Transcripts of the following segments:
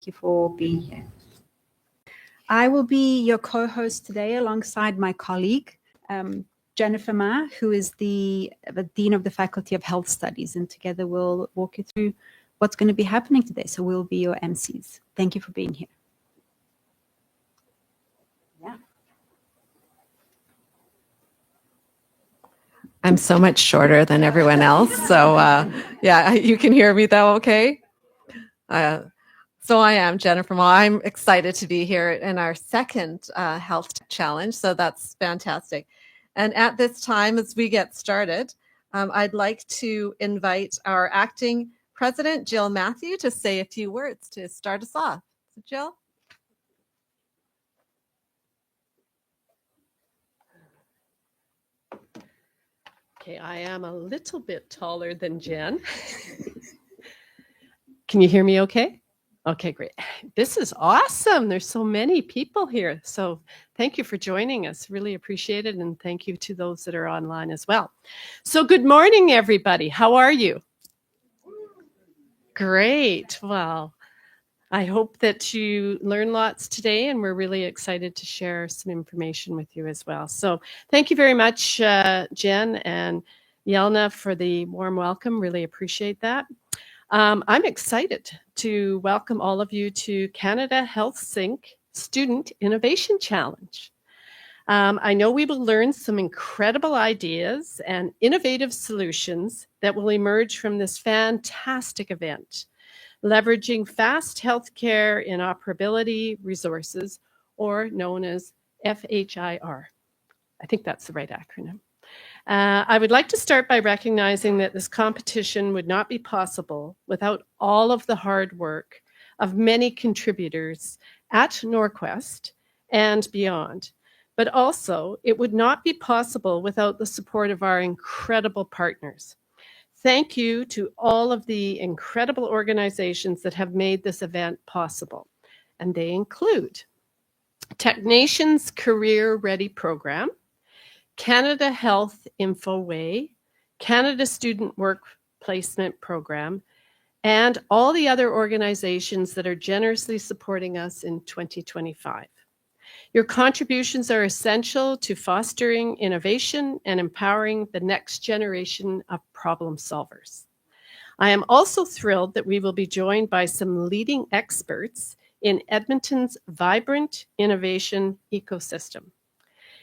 you for being here. I will be your co-host today alongside my colleague, Jennifer Ma, who is the Dean of the Faculty of Health Studies, and together we'll walk you through what's going to be happening today. So we'll be your MCs. Thank you for being here. Yeah. I'm so much shorter than everyone else, so yeah, you can hear me though, okay? So I am Jennifer Ma. I'm excited to be here in our second health challenge, so that's fantastic. And at this time, as we get started, I'd like to invite our acting president, Jill Matthew, to say a few words to start us off. So Jill? Okay, I am a little bit taller than Jen. Can you hear me okay? Okay, great. This is awesome. There's so many people here. So thank you for joining us. Really appreciate it. And thank you to those that are online as well. So good morning, everybody. How are you? Great. Well, I hope that you learn lots today, and we're really excited to share some information with you as well. So thank you very much, Jen and Yelna, for the warm welcome. Really appreciate that. I'm excited to welcome all of you to Canada HealthSync Student Innovation Challenge. I know we will learn some incredible ideas and innovative solutions that will emerge from this fantastic event, leveraging fast healthcare interoperability resources, or known as FHIR. I think that's the right acronym. I would like to start by recognizing that this competition would not be possible without all of the hard work of many contributors at Norquest and beyond. But also, it would not be possible without the support of our incredible partners. Thank you to all of the incredible organizations that have made this event possible. And they include TechNation's Career Ready Program, Canada Health InfoWay, Canada Student Work Placement Program, and all the other organizations that are generously supporting us in 2025. Your contributions are essential to fostering innovation and empowering the next generation of problem solvers. I am also thrilled that we will be joined by some leading experts in Edmonton's vibrant innovation ecosystem.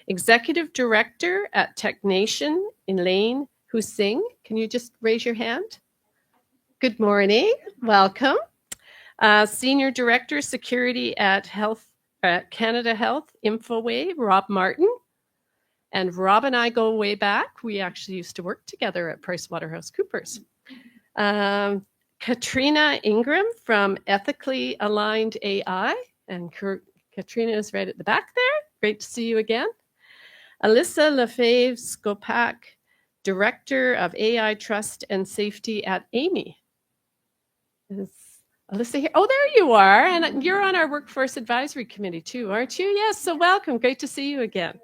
Executive Director at TechNation, Elaine Husing. Can you just raise your hand? Good morning. Welcome. Senior Director, Security at Canada Health InfoWay, Rob Martin. And Rob and I go way back. We actually used to work together at PricewaterhouseCoopers. Katrina Ingram from Ethically Aligned AI. And Katrina is right at the back there. Great to see you again. Alyssa Lefebvre-Skopak, Director of AI Trust and Safety at AMI. Is Alyssa here? Oh, there you are. And you're on our Workforce Advisory Committee too, aren't you? Yes, so welcome. Great to see you again.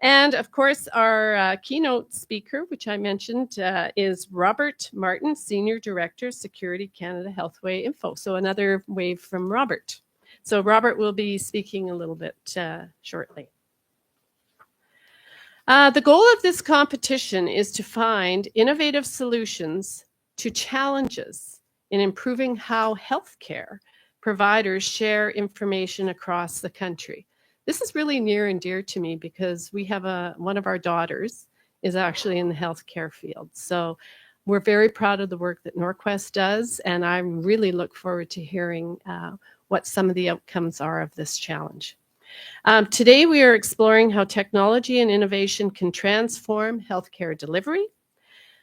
And of course, our keynote speaker, which I mentioned, is Robert Martin, Senior Director, Security Canada Healthway Info. So another wave from Robert. So Robert will be speaking a little bit shortly. The goal of this competition is to find innovative solutions to challenges in improving how healthcare providers share information across the country. This is really near and dear to me because we have one of our daughters is actually in the healthcare field. So we're very proud of the work that Norquest does, and I really look forward to hearing what some of the outcomes are of this challenge. Today, we are exploring how technology and innovation can transform healthcare delivery.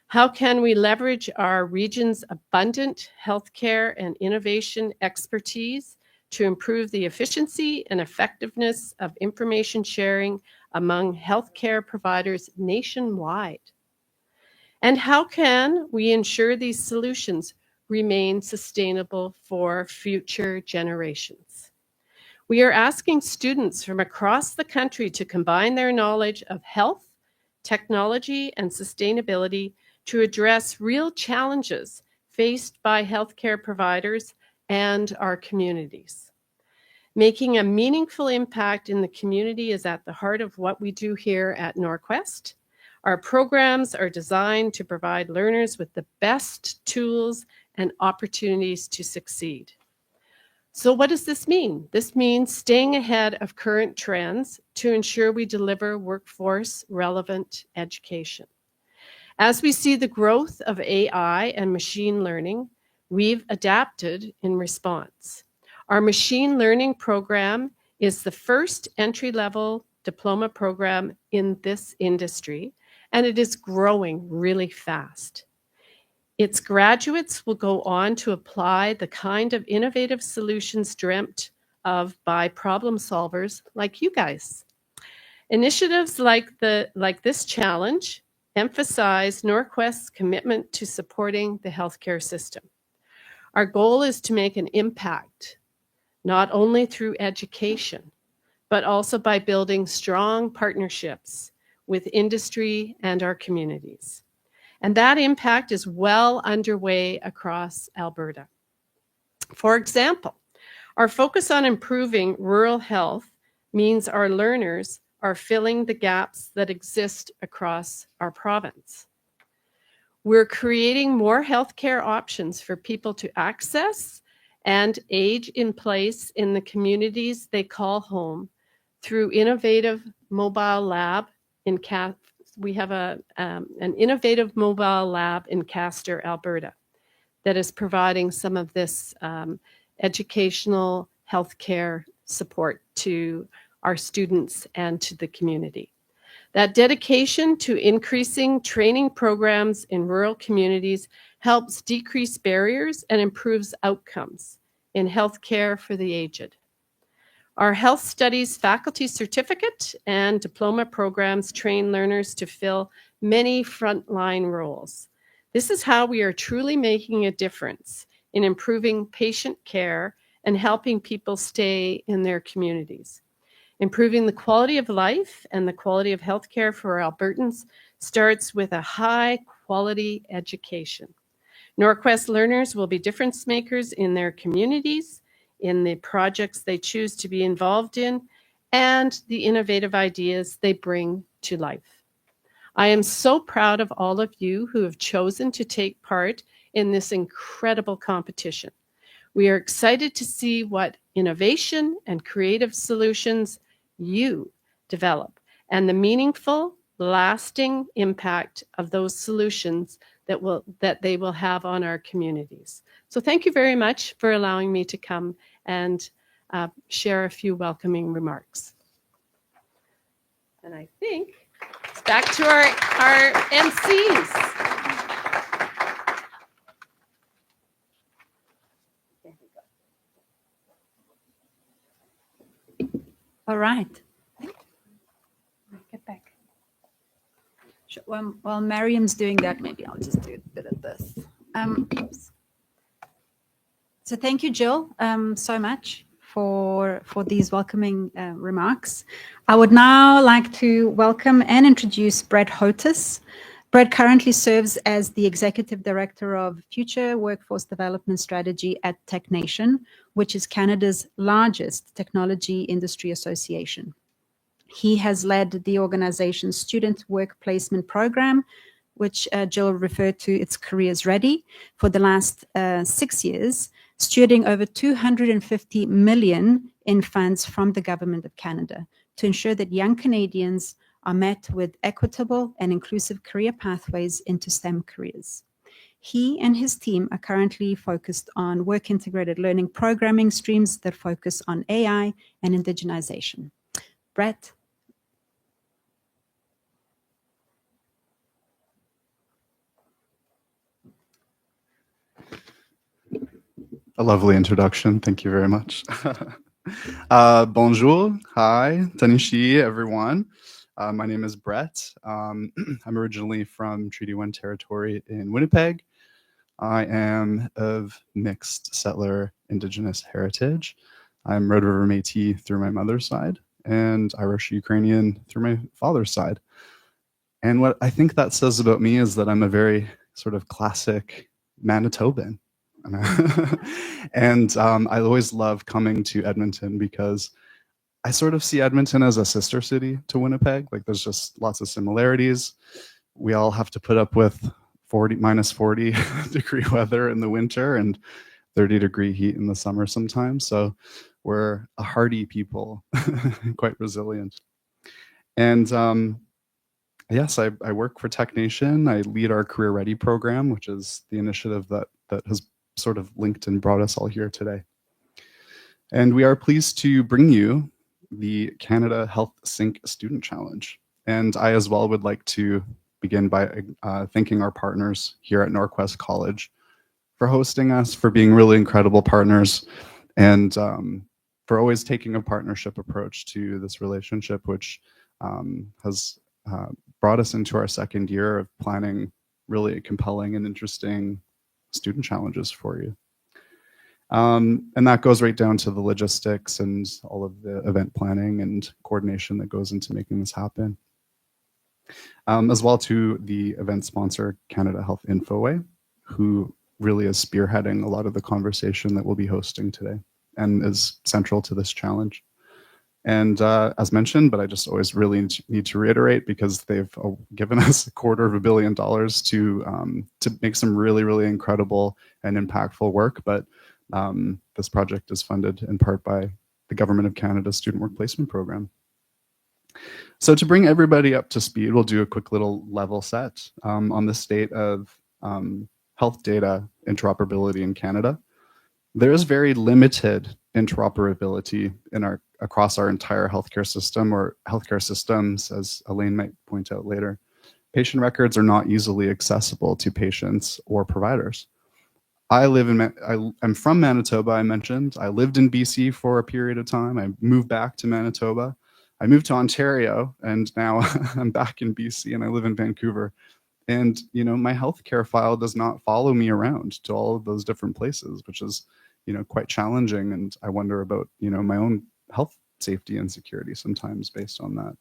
How can we leverage our region's abundant healthcare and innovation expertise to improve the efficiency and effectiveness of information sharing among healthcare providers nationwide? And how can we ensure these solutions remain sustainable for future generations? We are asking students from across the country to combine their knowledge of health, technology, and sustainability to address real challenges faced by healthcare providers and our communities. Making a meaningful impact in the community is at the heart of what we do here at Norquest. Our programs are designed to provide learners with the best tools and opportunities to succeed. So what does this mean? This means staying ahead of current trends to ensure we deliver workforce relevant education. As we see the growth of AI and machine learning, we've adapted in response. Our machine learning program is the first entry-level diploma program in this industry, and it is growing really fast. Its graduates will go on to apply the kind of innovative solutions dreamt of by problem solvers like you guys. Initiatives like this challenge emphasize Norquest's commitment to supporting the healthcare system. Our goal is to make an impact, not only through education, but also by building strong partnerships with industry and our communities. And that impact is well underway across Alberta. For example, our focus on improving rural health means our learners are filling the gaps that exist across our province. We're creating more healthcare options for people to access and age in place in the communities they call home through innovative mobile lab in we have an innovative mobile lab in Castor, Alberta, that is providing some of this educational healthcare support to our students and to the community. That dedication to increasing training programs in rural communities helps decrease barriers and improves outcomes in healthcare for the aged. Our Health Studies Faculty Certificate and Diploma programs train learners to fill many frontline roles. This is how we are truly making a difference in improving patient care and helping people stay in their communities. Improving the quality of life and the quality of healthcare for Albertans starts with a high-quality education. Norquest learners will be difference makers in their communities, in the projects they choose to be involved in, and the innovative ideas they bring to life. I am so proud of all of you who have chosen to take part in this incredible competition. We are excited to see what innovation and creative solutions you develop and the meaningful, lasting impact of those solutions that they will have on our communities. So thank you very much for allowing me to come and share a few welcoming remarks. And I think it's back to our MCs. All right. Get back. While Mariam's doing that, maybe I'll just do a bit of this. Oops. So thank you, Jill, so much for these welcoming remarks. I would now like to welcome and introduce Brett Hotus. Brett currently serves as the Executive Director of Future Workforce Development Strategy at TechNation, which is Canada's largest technology industry association. He has led the organization's student work placement program, which Jill referred to, its Careers Ready, for the last 6 years, stewarding over $250 million in funds from the Government of Canada to ensure that young Canadians are met with equitable and inclusive career pathways into STEM careers. He and his team are currently focused on work-integrated learning programming streams that focus on AI and indigenization. Brett. A lovely introduction. Thank you very much. Bonjour. Hi. Tanishi, everyone. My name is Brett. I'm originally from Treaty 1 territory in Winnipeg. I am of mixed settler Indigenous heritage. I'm Red River Métis through my mother's side and Irish Ukrainian through my father's side. And what I think that says about me is that I'm a very sort of classic Manitoban. And I always love coming to Edmonton because I sort of see Edmonton as a sister city to Winnipeg. Like there's just lots of similarities. We all have to put up with minus 40 degree weather in the winter and 30-degree heat in the summer sometimes. So we're a hardy people, quite resilient. And yes, I work for Tech Nation. I lead our Career Ready program, which is the initiative that has sort of linked and brought us all here today. And we are pleased to bring you the Canada HealthSync Student Challenge. And I as well would like to begin by thanking our partners here at Norquest College for hosting us, for being really incredible partners, and for always taking a partnership approach to this relationship, which has brought us into our second year of planning really compelling and interesting student challenges for you. And that goes right down to the logistics and all of the event planning and coordination that goes into making this happen. As well to the event sponsor, Canada Health Infoway, who really is spearheading a lot of the conversation that we'll be hosting today and is central to this challenge. And as mentioned, but I just always really need to reiterate, because they've given us $250 million to make some really, really incredible and impactful work. But this project is funded in part by the Government of Canada's Student Work Placement Program. So to bring everybody up to speed, we'll do a quick little level set on the state of health data interoperability in Canada. There is very limited interoperability across our entire healthcare system, or healthcare systems, as Elaine might point out later. Patient records are not easily accessible to patients or providers. I'm from Manitoba, I mentioned. I lived in BC for a period of time. I moved back to Manitoba. I moved to Ontario, and now I'm back in BC, and I live in Vancouver. And, you know, my healthcare file does not follow me around to all of those different places, which is, you know, quite challenging. And I wonder about, you know, my own health safety and security sometimes based on that.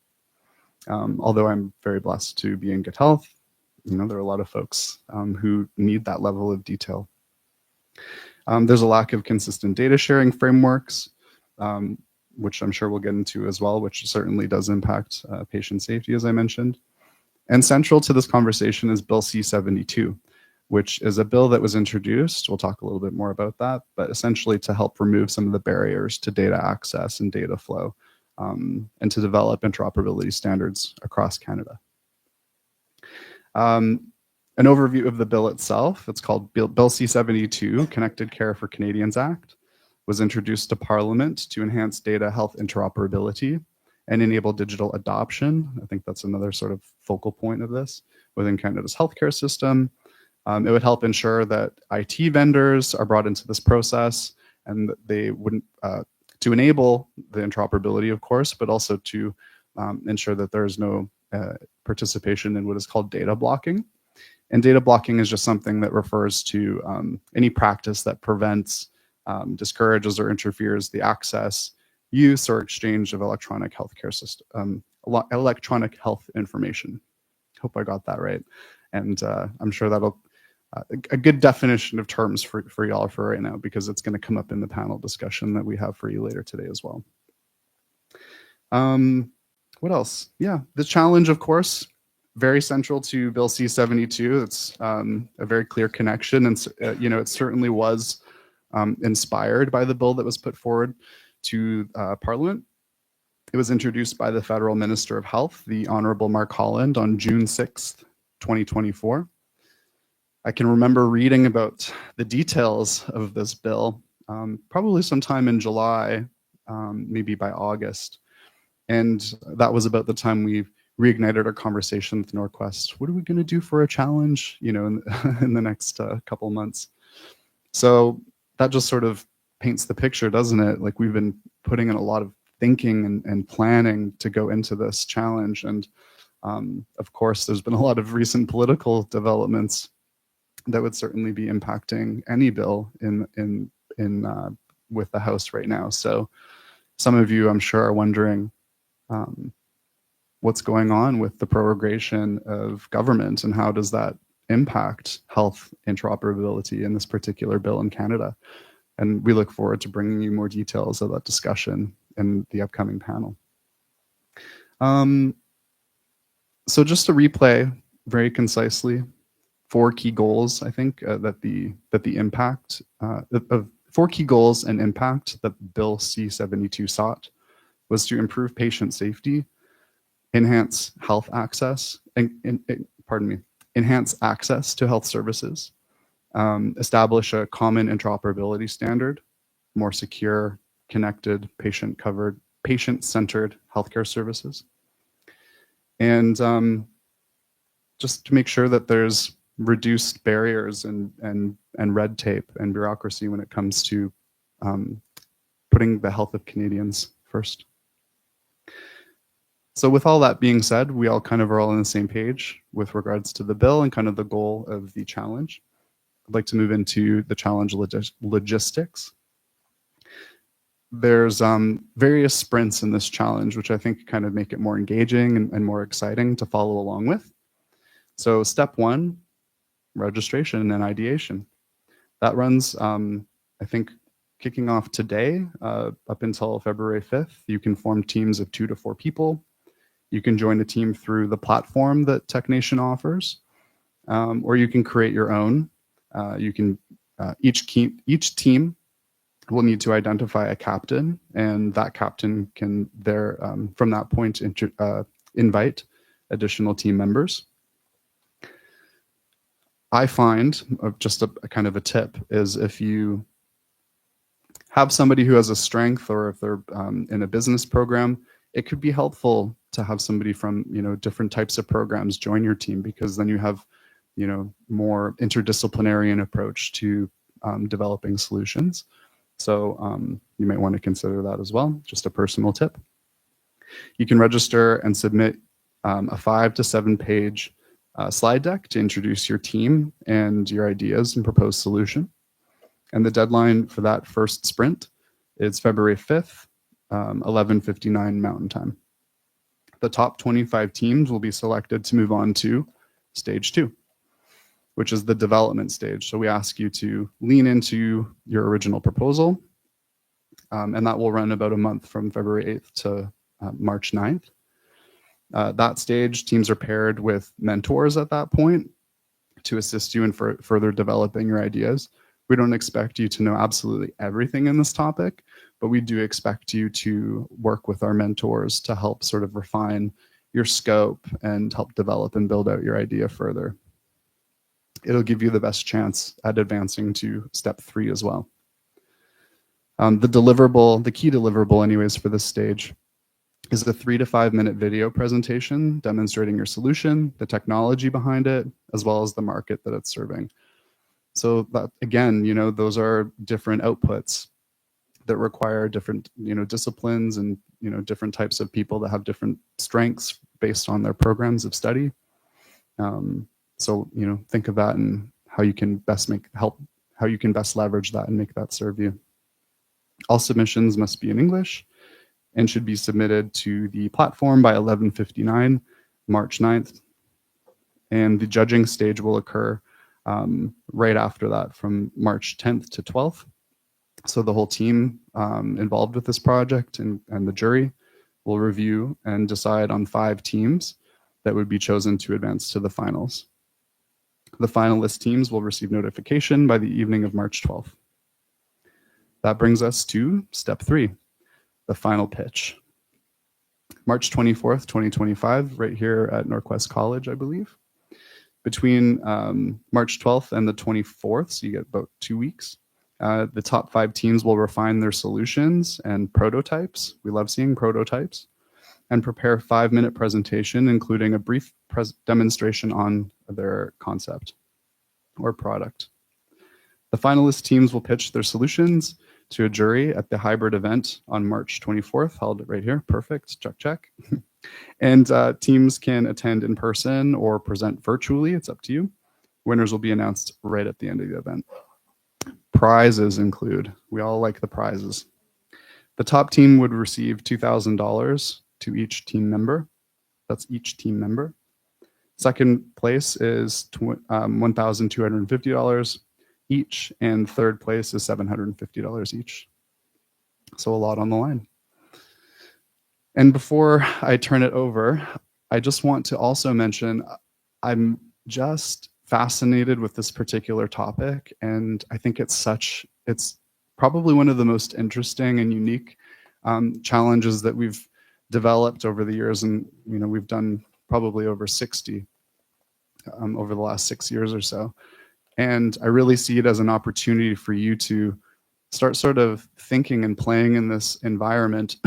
Although I'm very blessed to be in good health, you know, there are a lot of folks who need that level of detail. There's a lack of consistent data sharing frameworks, which I'm sure we'll get into as well, which certainly does impact patient safety, as I mentioned. And central to this conversation is Bill C-72, which is a bill that was introduced. We'll talk a little bit more about that, but essentially to help remove some of the barriers to data access and data flow, and to develop interoperability standards across Canada. An overview of the bill itself, it's called Bill C-72, Connected Care for Canadians Act, was introduced to Parliament to enhance data health interoperability and enable digital adoption. I think that's another sort of focal point of this within Canada's healthcare system. It would help ensure that IT vendors are brought into this process, and they wouldn't, to enable the interoperability, of course, but also to ensure that there is no participation in what is called data blocking. And data blocking is just something that refers to any practice that prevents, discourages, or interferes the access, use, or exchange of electronic healthcare system, electronic health information. Hope I got that right. And I'm sure that'll a good definition of terms for y'all for right now, because it's going to come up in the panel discussion that we have for you later today as well. What else? Yeah, the challenge, of course, very central to Bill C-72. It's a very clear connection, and you know, it certainly was inspired by the bill that was put forward to Parliament. It was introduced by the Federal Minister of Health, the Honorable Mark Holland, on June 6th, 2024. I can remember reading about the details of this bill probably sometime in July, maybe by August. And that was about the time we reignited our conversation with Norquest. What are we going to do for a challenge, you know, in the next couple months? So that just sort of paints the picture, doesn't it? Like, we've been putting in a lot of thinking and planning to go into this challenge. And of course, there's been a lot of recent political developments that would certainly be impacting any bill in with the House right now. So some of you, I'm sure, are wondering what's going on with the prorogation of government, and how does that impact health interoperability in this particular bill in Canada. And we look forward to bringing you more details of that discussion in the upcoming panel. So just to replay very concisely, 4 key goals, I think, that the impact of 4 key goals and impact that Bill C-72 sought was to improve patient safety, enhance health access, enhance access to health services, establish a common interoperability standard, more secure, connected, patient-centered healthcare services, and just to make sure that there's reduced barriers and red tape and bureaucracy when it comes to putting the health of Canadians first. So with all that being said, we all kind of are all on the same page with regards to the bill and kind of the goal of the challenge. I'd like to move into the challenge logistics. There's various sprints in this challenge, which I think kind of make it more engaging and more exciting to follow along with. So step 1, registration and ideation. That runs, I think, kicking off today up until February 5th. You can form teams of 2 to 4 people. You can join a team through the platform that TechNation offers, or you can create your own. Each team will need to identify a captain, and that captain can from that point invite additional team members. I find just a kind of a tip is if you have somebody who has a strength, or if they're in a business program, it could be helpful to have somebody from different types of programs join your team, because then you have more interdisciplinary approach to developing solutions. So you might want to consider that as well. Just a personal tip. You can register and submit a 5 to 7 page slide deck to introduce your team and your ideas and proposed solution. And the deadline for that first sprint is February 5th, 11:59 Mountain Time. The top 25 teams will be selected to move on to stage 2, which is the development stage. So we ask you to lean into your original proposal, and that will run about a month from February 8th to March 9th. That stage, teams are paired with mentors at that point to assist you in further developing your ideas. We don't expect you to know absolutely everything in this topic, but we do expect you to work with our mentors to help sort of refine your scope and help develop and build out your idea further. It'll give you the best chance at advancing to step 3 as well. The key deliverable anyways for this stage is a 3 to 5 minute video presentation demonstrating your solution, the technology behind it, as well as the market that it's serving. So that, again, those are different outputs that require different, disciplines and, different types of people that have different strengths based on their programs of study. So, think of that and how you can best leverage that and make that serve you. All submissions must be in English and should be submitted to the platform by 11:59 March 9th. And the judging stage will occur right after that, from March 10th to 12th. So the whole team involved with this project and the jury will review and decide on 5 teams that would be chosen to advance to the finals. The finalist teams will receive notification by the evening of March 12th. That brings us to step 3, the final pitch. March 24th, 2025, right here at Northwest College, I believe. Between March 12th and the 24th, so you get about 2 weeks, the top 5 teams will refine their solutions and prototypes. We love seeing prototypes. And prepare a 5-minute presentation, including a brief demonstration on their concept or product. The finalist teams will pitch their solutions to a jury at the hybrid event on March 24th, held right here. Perfect, check, check. And teams can attend in person or present virtually. It's up to you. Winners will be announced right at the end of the event. Prizes include, we all like the prizes. The top team would receive $2,000 to each team member. That's each team member. Second place is $1,250 each, and third place is $750 each. So a lot on the line. And before I turn it over, I just want to also mention I'm just fascinated with this particular topic, and I think it's probably one of the most interesting and unique challenges that we've developed over the years, and we've done probably over 60 over the last 6 years or so. And I really see it as an opportunity for you to start sort of thinking and playing in this environment.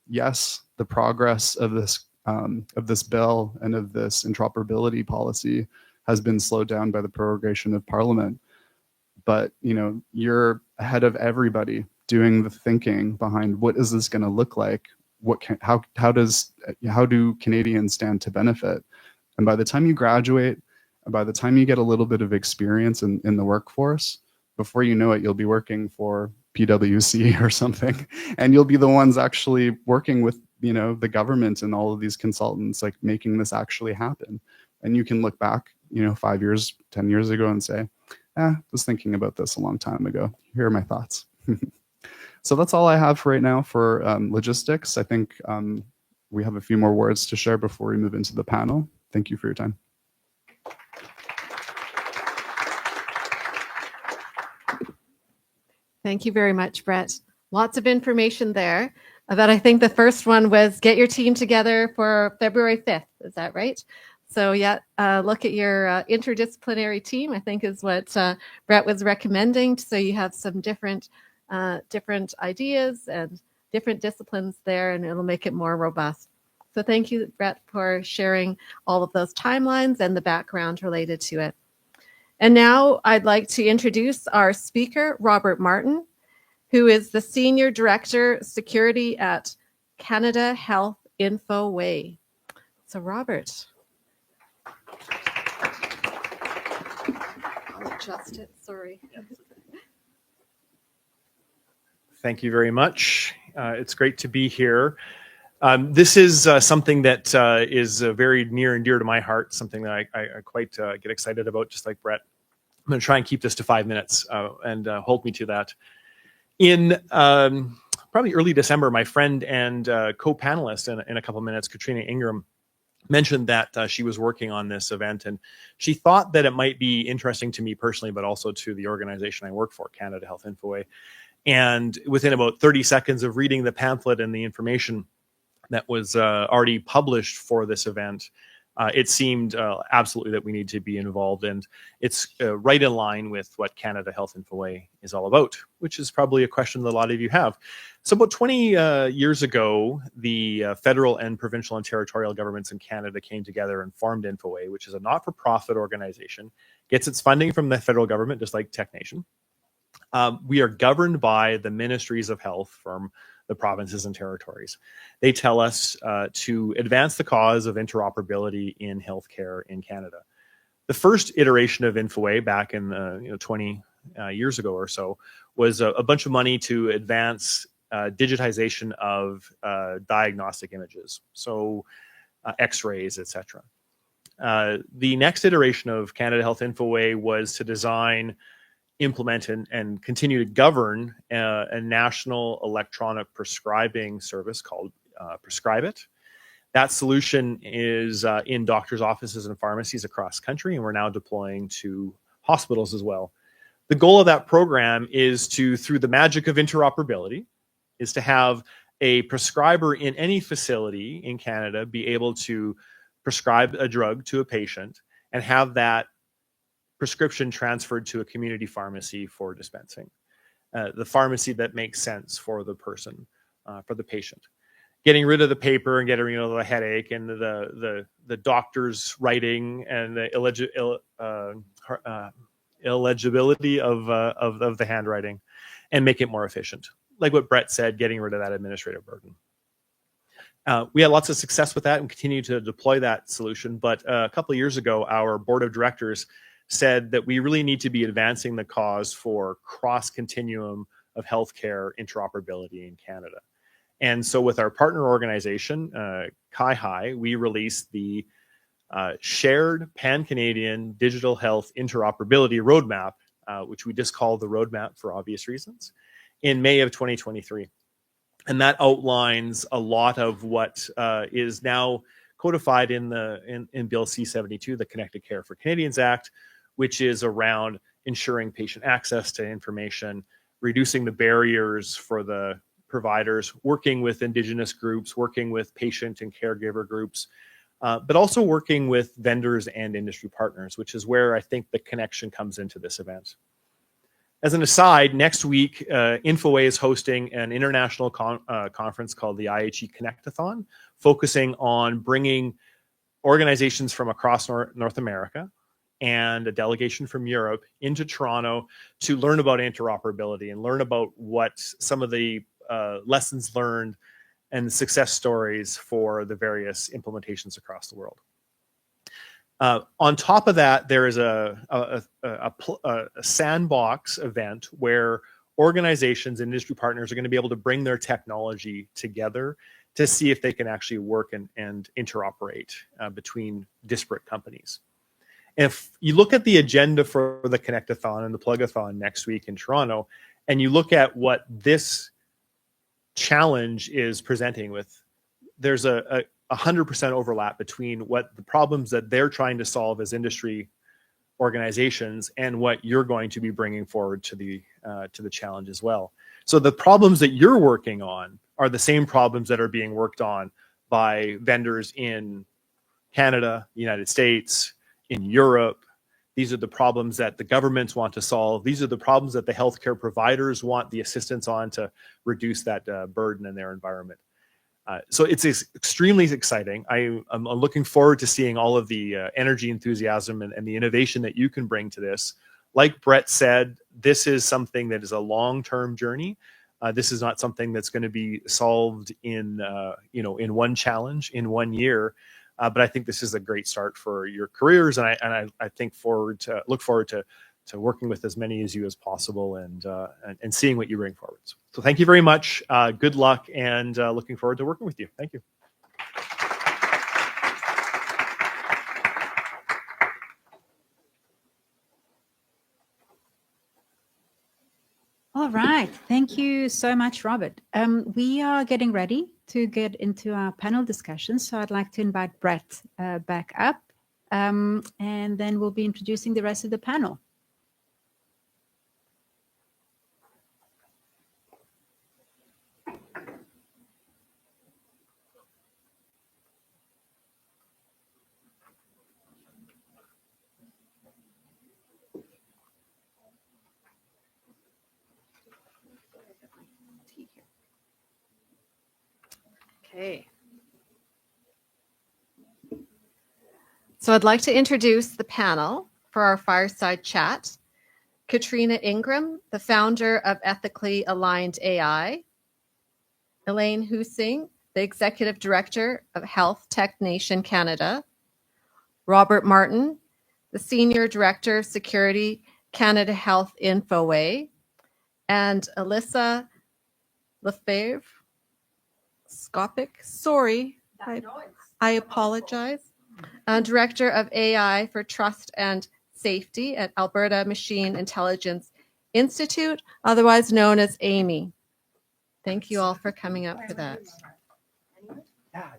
Yes, the progress of this bill and of this interoperability policy has been slowed down by the prorogation of Parliament. But you're ahead of everybody doing the thinking behind what is this going to look like? How do Canadians stand to benefit? And by the time you graduate, by the time you get a little bit of experience in the workforce, before you know it, you'll be working for PwC or something, and you'll be the ones actually working with the government and all of these consultants, like making this actually happen. And you can look back 5 years, 10 years ago and say, I was thinking about this a long time ago. Here are my thoughts. So that's all I have for right now for logistics. I think we have a few more words to share before we move into the panel. Thank you for your time. Thank you very much, Brett. Lots of information there. But I think the first one was get your team together for February 5th. Is that right? So yeah, look at your interdisciplinary team, I think is what Brett was recommending. So you have some different ideas and different disciplines there, and it'll make it more robust. So thank you, Brett, for sharing all of those timelines and the background related to it. And now I'd like to introduce our speaker, Robert Martin, who is the Senior Director, Security at Canada Health Info Way. So Robert. I'll adjust it, sorry. Thank you very much. It's great to be here. This is something that is very near and dear to my heart, something that I quite get excited about, just like Brett. I'm going to try and keep this to 5 minutes and hold me to that. In probably early December, my friend and co-panelist in a couple of minutes, Katrina Ingram, mentioned that she was working on this event, and she thought that it might be interesting to me personally, but also to the organization I work for, Canada Health Infoway. And within about 30 seconds of reading the pamphlet and the information that was already published for this event, it seemed absolutely that we need to be involved. And it's right in line with what Canada Health Infoway is all about, which is probably a question that a lot of you have. So about 20 years ago, the federal and provincial and territorial governments in Canada came together and formed Infoway, which is a not-for-profit organization, gets its funding from the federal government, just like TechNation. We are governed by the ministries of health from the provinces and territories. They tell us to advance the cause of interoperability in healthcare in Canada. The first iteration of Infoway back in 20 years ago or so was a bunch of money to advance digitization of diagnostic images, so x-rays, etc. The next iteration of Canada Health Infoway was to design, implement and continue to govern a national electronic prescribing service called Prescribe It. That solution is in doctors' offices and pharmacies across country, and we're now deploying to hospitals as well. The goal of that program is to, through the magic of interoperability, is to have a prescriber in any facility in Canada be able to prescribe a drug to a patient and have that prescription transferred to a community pharmacy for dispensing. The pharmacy that makes sense for the person, for the patient. Getting rid of the paper and getting rid of the headache and the doctor's writing and the illegibility of the handwriting, and make it more efficient. Like what Brett said, getting rid of that administrative burden. We had lots of success with that and continue to deploy that solution. But a couple of years ago, our board of directors said that we really need to be advancing the cause for cross-continuum of healthcare interoperability in Canada. And so with our partner organization, CIHI, we released the shared pan-Canadian digital health interoperability roadmap, which we just call the roadmap for obvious reasons, in May of 2023. And that outlines a lot of what is now codified in Bill C-72, the Connected Care for Canadians Act, which is around ensuring patient access to information, reducing the barriers for the providers, working with Indigenous groups, working with patient and caregiver groups, but also working with vendors and industry partners, which is where I think the connection comes into this event. As an aside, next week, InfoWay is hosting an international conference called the IHE Connectathon, focusing on bringing organizations from across North America and a delegation from Europe into Toronto to learn about interoperability and learn about what some of the lessons learned and success stories for the various implementations across the world. On top of that, there is a sandbox event where organizations and industry partners are going to be able to bring their technology together to see if they can actually work and interoperate between disparate companies. If you look at the agenda for the Connectathon and the Plugathon next week in Toronto, and you look at what this challenge is presenting with, there's a 100% overlap between what the problems that they're trying to solve as industry organizations and what you're going to be bringing forward to the challenge as well. So the problems that you're working on are the same problems that are being worked on by vendors in Canada, United States, in Europe. These are the problems that the governments want to solve. These are the problems that the healthcare providers want the assistance on to reduce that burden in their environment. So it's extremely exciting. I'm looking forward to seeing all of the energy, enthusiasm, and the innovation that you can bring to this. Like Brett said, this is something that is a long-term journey. This is not something that's going to be solved in one challenge in 1 year. But I think this is a great start for your careers, and I look forward to working with as many as you as possible and seeing what you bring forward. So thank you very much. Good luck, and looking forward to working with you. Thank you. All right. Thank you so much, Robert. We are getting ready to get into our panel discussion. So I'd like to invite Brett back up, and then we'll be introducing the rest of the panel. Okay. So I'd like to introduce the panel for our fireside chat. Katrina Ingram, the founder of Ethically Aligned AI. Elaine Husing, the executive director of Health Tech Nation Canada. Robert Martin, the senior director of security, Canada Health InfoWay. And Alyssa Lefebvre, sorry, I apologize. Director of AI for Trust and Safety at Alberta Machine Intelligence Institute, otherwise known as AMI. Thank you all for coming up for that. Yeah.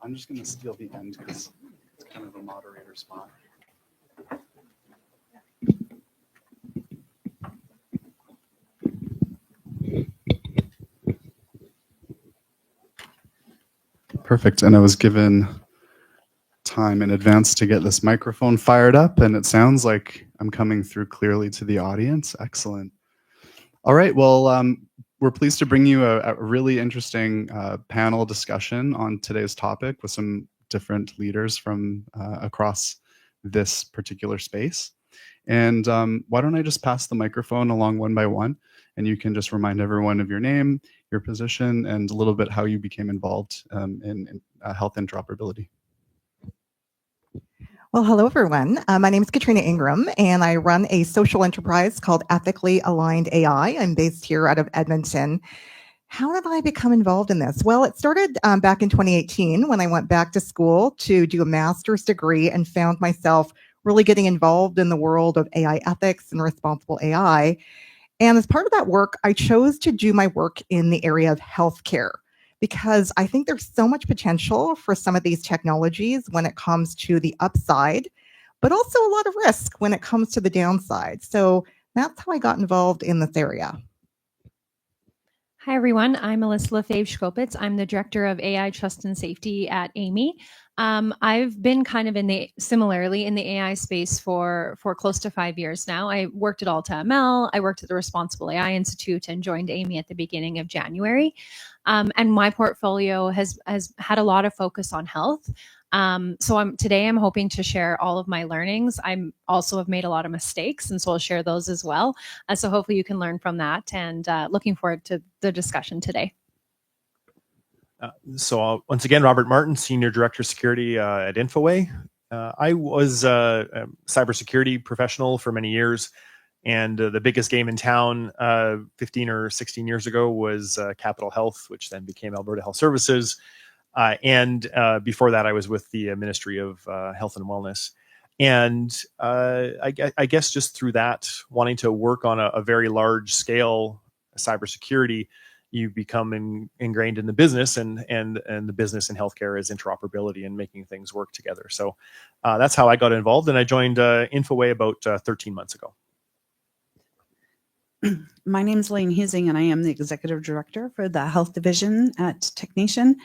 I'm just going to steal the end because it's kind of a moderator spot. Perfect. And I was given time in advance to get this microphone fired up, and it sounds like I'm coming through clearly to the audience. Excellent. All right. Well, we're pleased to bring you a really interesting panel discussion on today's topic with some different leaders from across this particular space. And why don't I just pass the microphone along one by one, and you can just remind everyone of your name, your position, and a little bit how you became involved in health interoperability. Well, hello, everyone. My name is Katrina Ingram, and I run a social enterprise called Ethically Aligned AI. I'm based here out of Edmonton. How did I become involved in this? Well, it started back in 2018 when I went back to school to do a master's degree and found myself really getting involved in the world of AI ethics and responsible AI. And as part of that work, I chose to do my work in the area of healthcare because I think there's so much potential for some of these technologies when it comes to the upside, but also a lot of risk when it comes to the downside. So that's how I got involved in this area. Hi, everyone. I'm Alyssa Lefebvre-Schkopitz. I'm the Director of AI Trust and Safety at Amy. I've been kind of similarly in the AI space for close to 5 years now. I worked at Alta ML, I worked at the Responsible AI Institute, and joined Amy at the beginning of January. And my portfolio has had a lot of focus on health. So today I'm hoping to share all of my learnings. I'm also have made a lot of mistakes, and so I'll share those as well. So hopefully you can learn from that, and looking forward to the discussion today. Once again, Robert Martin, Senior Director of Security at Infoway. I was a cybersecurity professional for many years, and the biggest game in town 15 or 16 years ago was Capital Health, which then became Alberta Health Services. And before that, I was with the Ministry of Health and Wellness. And I guess just through that, wanting to work on a very large scale cybersecurity, you become ingrained in the business, and the business in healthcare is interoperability and making things work together. So that's how I got involved, and I joined Infoway about 13 months ago. My name is Lane Husing, and I am the Executive Director for the Health Division at TechNation.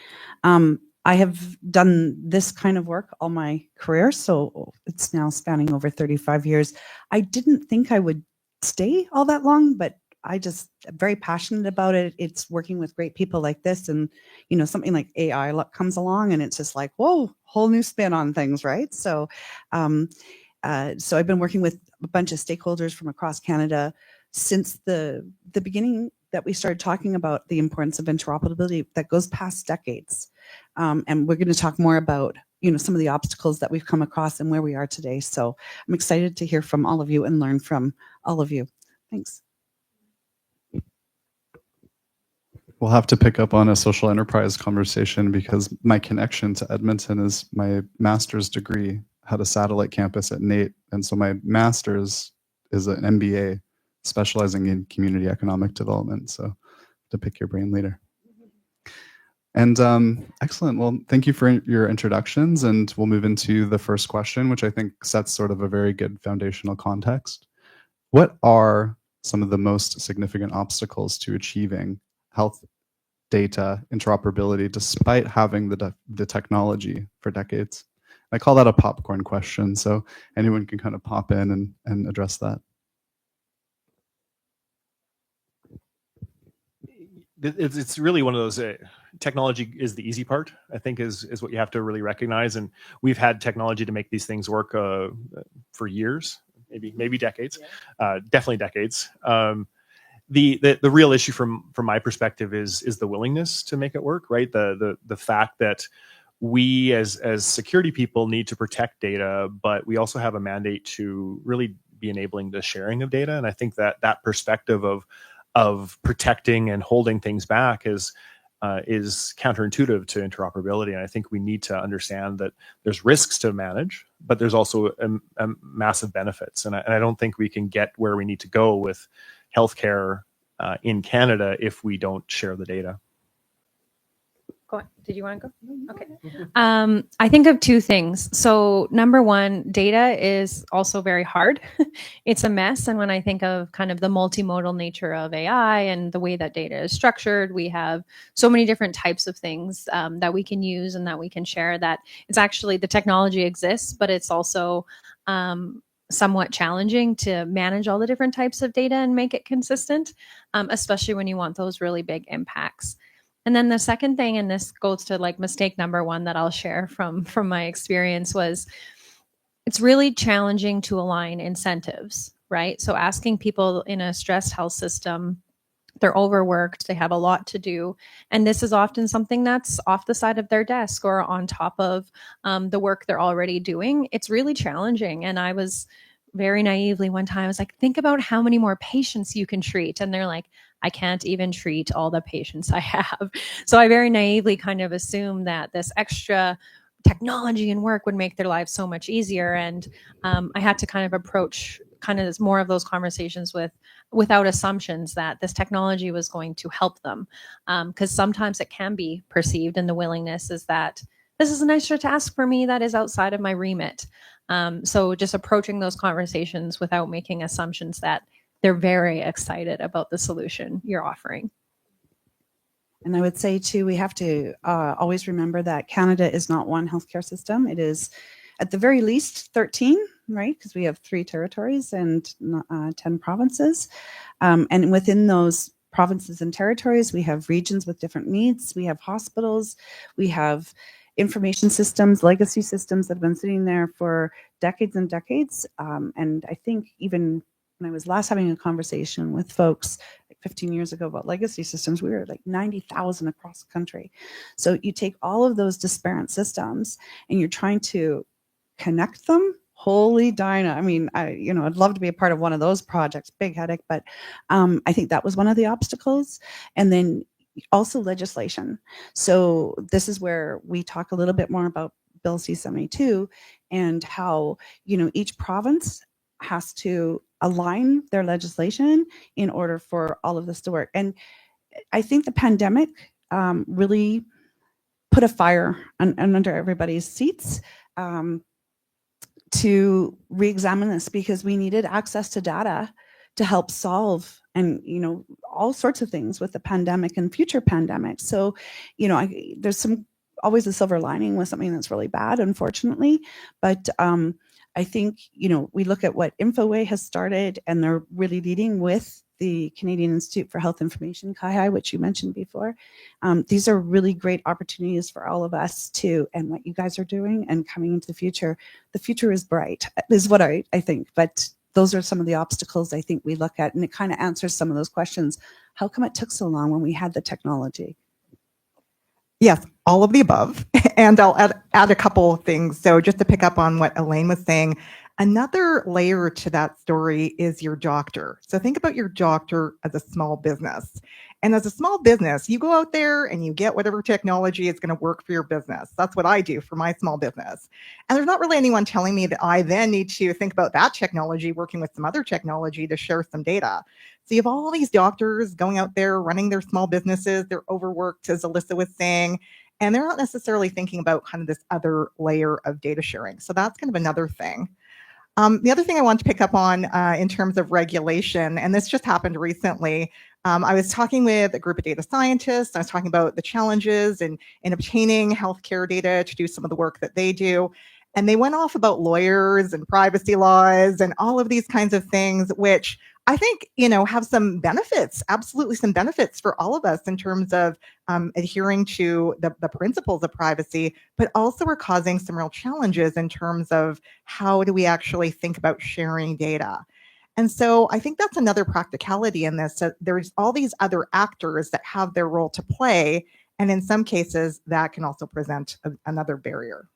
I have done this kind of work all my career, so it's now spanning over 35 years. I didn't think I would stay all that long, but I just am very passionate about it. It's working with great people like this, and something like AI comes along, and it's just like, whoa, whole new spin on things, right? So, so I've been working with a bunch of stakeholders from across Canada since the beginning that we started talking about the importance of interoperability that goes past decades. And we're going to talk more about, some of the obstacles that we've come across and where we are today. So I'm excited to hear from all of you and learn from all of you. Thanks. We'll have to pick up on a social enterprise conversation because my connection to Edmonton is my master's degree had a satellite campus at NAIT. And so my master's is an MBA specializing in community economic development. So to pick your brain later. And excellent. Well, thank you for your introductions, and we'll move into the first question, which I think sets sort of a very good foundational context. What are some of the most significant obstacles to achieving health data interoperability despite having the technology for decades? I call that a popcorn question, so anyone can kind of pop in and address that. It's really one of those, technology is the easy part, I think, is what you have to really recognize. And we've had technology to make these things work for years, maybe decades, definitely decades. The real issue from my perspective is the willingness to make it work, right? The fact that we as security people need to protect data, but we also have a mandate to really be enabling the sharing of data. And I think that perspective of protecting and holding things back is counterintuitive to interoperability. And I think we need to understand that there's risks to manage, but there's also a massive benefits. And I don't think we can get where we need to go with healthcare in Canada if we don't share the data. Go on. Did you want to go? Okay. I think of two things. So number one, data is also very hard. It's a mess. And when I think of kind of the multimodal nature of AI and the way that data is structured, we have so many different types of things that we can use and that we can share, that it's actually, the technology exists, but it's also somewhat challenging to manage all the different types of data and make it consistent, especially when you want those really big impacts. And then the second thing, and this goes to like mistake number one that I'll share from my experience, was it's really challenging to align incentives, right? So asking people in a stressed health system, they're overworked, they have a lot to do, and this is often something that's off the side of their desk or on top of the work they're already doing. It's really challenging. And I was very naively one time, I was like, think about how many more patients you can treat. And they're like, I can't even treat all the patients I have. So I very naively kind of assumed that this extra technology and work would make their lives so much easier. And I had to kind of approach kind of more of those conversations without assumptions that this technology was going to help them. Because sometimes it can be perceived, and the willingness is that this is an extra task for me that is outside of my remit. So just approaching those conversations without making assumptions that they're very excited about the solution you're offering. And I would say too, we have to always remember that Canada is not one healthcare system. It is at the very least 13, right? Because we have 3 territories and 10 provinces. And within those provinces and territories, we have regions with different needs. We have hospitals. We have information systems, legacy systems that have been sitting there for decades and decades. And I think even when I was last having a conversation with folks like 15 years ago about legacy systems, we were like 90,000 across the country. So you take all of those disparate systems and you're trying to connect them. Holy Dinah. I mean, I'd love to be a part of one of those projects, big headache, but I think that was one of the obstacles. And then also legislation. So this is where we talk a little bit more about Bill C-72 and how, each province has to align their legislation in order for all of this to work. And I think the pandemic really put a fire under everybody's seats to re-examine this, because we needed access to data to help solve and all sorts of things with the pandemic and future pandemics. So there's always a silver lining with something that's really bad, unfortunately, but I think we look at what Infoway has started, and they're really leading with the Canadian Institute for Health Information, CIHI, which you mentioned before. These are really great opportunities for all of us too, and what you guys are doing and coming into the future. The future is bright, is what I think, but those are some of the obstacles I think we look at, and it kind of answers some of those questions. How come it took so long when we had the technology? Yes, all of the above. And I'll add a couple of things. So just to pick up on what Elaine was saying, another layer to that story is your doctor. So think about your doctor as a small business. And as a small business, you go out there and you get whatever technology is going to work for your business. That's what I do for my small business. And there's not really anyone telling me that I then need to think about that technology working with some other technology to share some data. So you have all these doctors going out there running their small businesses. They're overworked, as Alyssa was saying, and they're not necessarily thinking about kind of this other layer of data sharing. So that's kind of another thing. The other thing I want to pick up on in terms of regulation, and this just happened recently, I was talking with a group of data scientists. I was talking about the challenges in obtaining healthcare data to do some of the work that they do. And they went off about lawyers and privacy laws and all of these kinds of things, which I think, have some benefits, absolutely some benefits for all of us in terms of adhering to the principles of privacy, but also are causing some real challenges in terms of how do we actually think about sharing data. And so I think that's another practicality in this. So there's all these other actors that have their role to play. And in some cases, that can also present another barrier.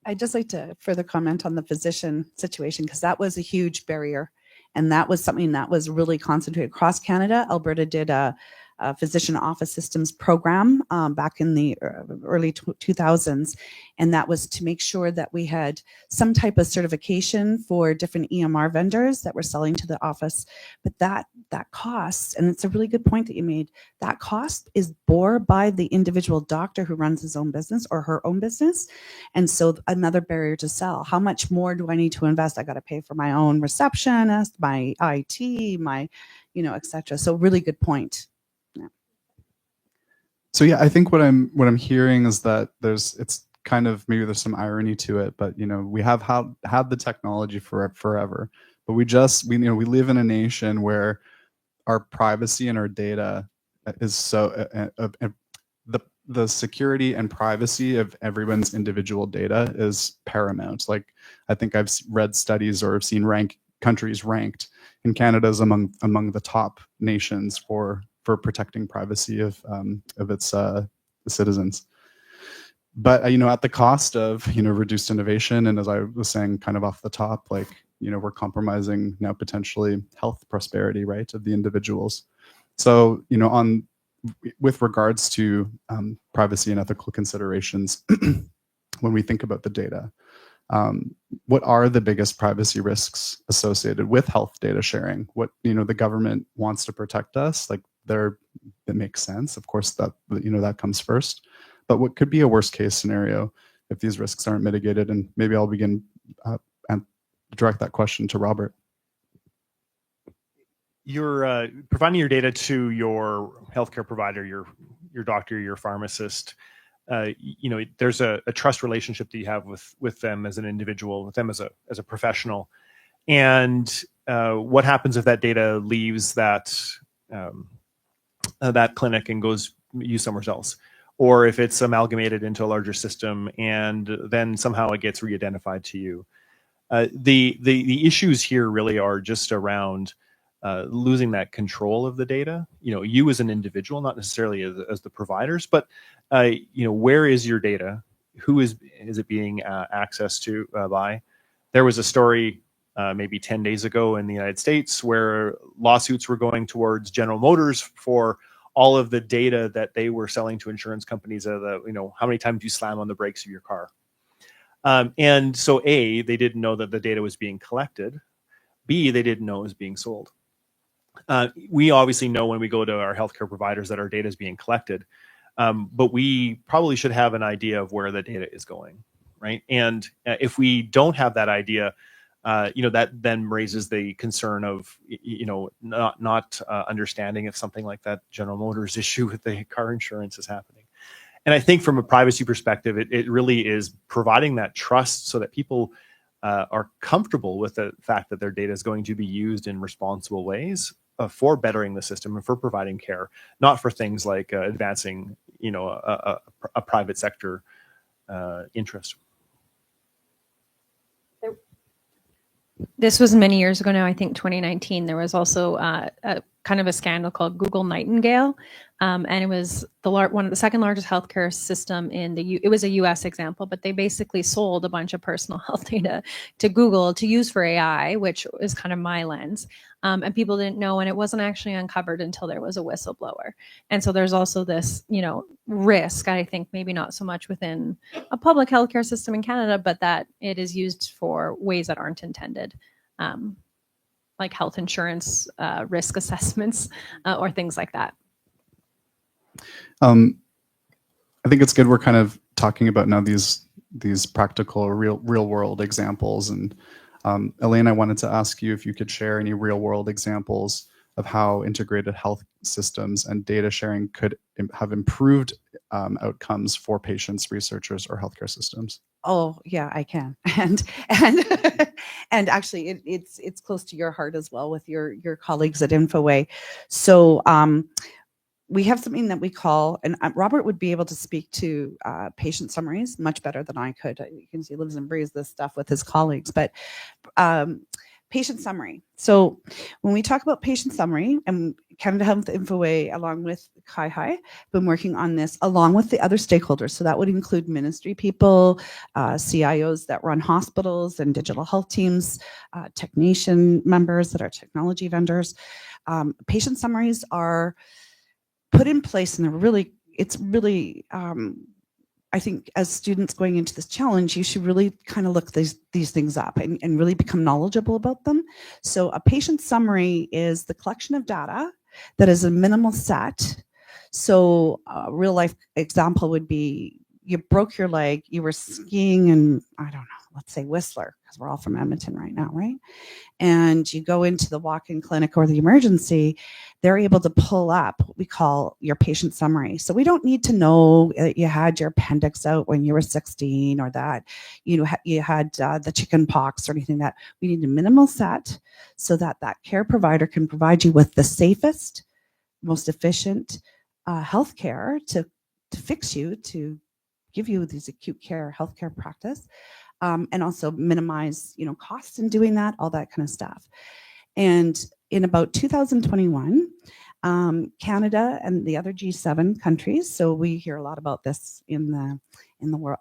I'd just like to further comment on the physician situation, because that was a huge barrier. And that was something that was really concentrated across Canada. Alberta did a physician office systems program back in the early 2000s. And that was to make sure that we had some type of certification for different EMR vendors that were selling to the office. But that cost, and it's a really good point that you made, that cost is bore by the individual doctor who runs his own business or her own business. And so another barrier to sell. How much more do I need to invest? I got to pay for my own receptionist, my IT, my, et cetera. So really good point. So yeah, I think what I'm hearing is that it's kind of, maybe there's some irony to it, but we have had the technology for forever, but we live in a nation where our privacy and our data is so the security and privacy of everyone's individual data is paramount. Like, I think I've read studies or have seen countries ranked, and Canada's among the top nations for protecting privacy of its citizens. But at the cost of reduced innovation, and as I was saying kind of off the top, like we're compromising now potentially health prosperity, right, of the individuals. So, with regards to privacy and ethical considerations, when we think about the data, what are the biggest privacy risks associated with health data sharing? What, the government wants to protect us, like it makes sense. Of course, that comes first. But what could be a worst case scenario if these risks aren't mitigated? And maybe I'll begin and direct that question to Robert. You're providing your data to your healthcare provider, your doctor, your pharmacist. There's a trust relationship that you have with them as an individual, with them as a professional. And what happens if that data leaves that clinic and goes used somewhere else? Or if it's amalgamated into a larger system and then somehow it gets re-identified to you. The issues here really are just around losing that control of the data. You as an individual, not necessarily as the providers, but where is your data? Who is it being accessed to by? There was a story maybe 10 days ago in the United States where lawsuits were going towards General Motors for all of the data that they were selling to insurance companies of how many times you slam on the brakes of your car. And so A, they didn't know that the data was being collected. B, they didn't know it was being sold. We obviously know when we go to our healthcare providers that our data is being collected, but we probably should have an idea of where the data is going, right? And if we don't have that idea, that then raises the concern of, not understanding if something like that General Motors issue with the car insurance is happening. And I think from a privacy perspective, it really is providing that trust so that people are comfortable with the fact that their data is going to be used in responsible ways for bettering the system and for providing care, not for things like advancing, a private sector interest. This was many years ago now, I think 2019. There was also a kind of a scandal called Google Nightingale. And it was one of the second largest healthcare system in it was a US example, but they basically sold a bunch of personal health data to Google to use for AI, which is kind of my lens. And people didn't know, and it wasn't actually uncovered until there was a whistleblower. And so there's also this, risk, I think maybe not so much within a public healthcare system in Canada, but that it is used for ways that aren't intended. Like health insurance risk assessments or things like that. I think it's good we're kind of talking about now these practical real world examples. And Elaine, I wanted to ask you if you could share any real world examples of how integrated health systems and data sharing could have improved outcomes for patients, researchers, or healthcare systems. Oh yeah, I can, and actually, it's close to your heart as well with your colleagues at InfoWay. So we have something that we call, and Robert would be able to speak to patient summaries much better than I could. You can see he lives and breathes this stuff with his colleagues, but patient summary. So when we talk about patient summary, and Canada Health InfoWay, along with Kai, been working on this along with the other stakeholders. So that would include ministry people, CIOs that run hospitals and digital health teams, technician members that are technology vendors. Patient summaries are put in place, and it's really I think as students going into this challenge, you should really kind of look these things up and really become knowledgeable about them. So a patient summary is the collection of data that is a minimal set. So a real life example would be you broke your leg, you were skiing in, I don't know, let's say Whistler, because we're all from Edmonton right now, right? And you go into the walk-in clinic or the emergency, they're able to pull up what we call your patient summary. So we don't need to know that you had your appendix out when you were 16 or that you had the chicken pox or anything. That we need a minimal set so that care provider can provide you with the safest, most efficient health care to fix you, to give you these acute care healthcare practice, and also minimize costs in doing that, all that kind of stuff. And in about 2021, Canada and the other G7 countries. So we hear a lot about this in the world,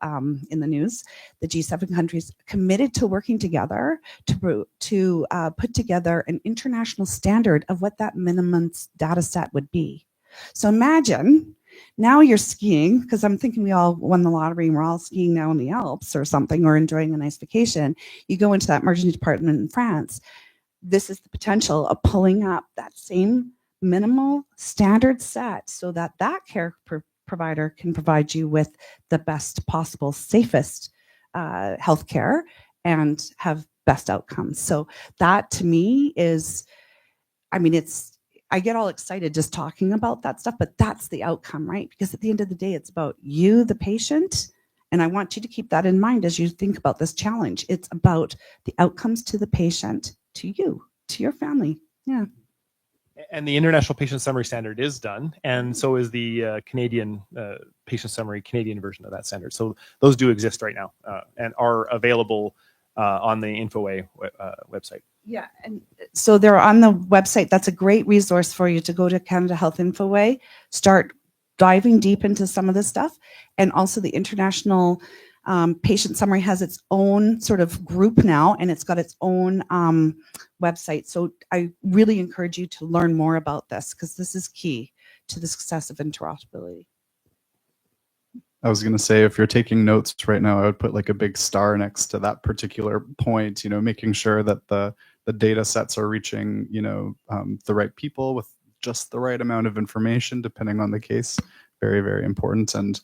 in the news. The G7 countries committed to working together to put together an international standard of what that minimum data set would be. So imagine now you're skiing, because I'm thinking we all won the lottery and we're all skiing now in the Alps or something, or enjoying a nice vacation. You go into that emergency department in France. This is the potential of pulling up that same minimal standard set so that care provider can provide you with the best possible, safest healthcare and have best outcomes. So that to me is, I mean, I get all excited just talking about that stuff, but that's the outcome, right? Because at the end of the day, it's about you, the patient. And I want you to keep that in mind as you think about this challenge. It's about the outcomes to the patient, to you, to your family. Yeah. And the International Patient Summary Standard is done, and so is the Canadian Patient Summary, Canadian version of that standard. So those do exist right now and are available on the InfoWay website. Yeah, and so they're on the website. That's a great resource for you to go to Canada Health InfoWay, start diving deep into some of this stuff. And also the International Patient Summary has its own sort of group now, and it's got its own website. So I really encourage you to learn more about this, because this is key to the success of interoperability. I was going to say, if you're taking notes right now, I would put like a big star next to that particular point, making sure that the data sets are reaching, the right people with just the right amount of information, depending on the case. Very, very important. And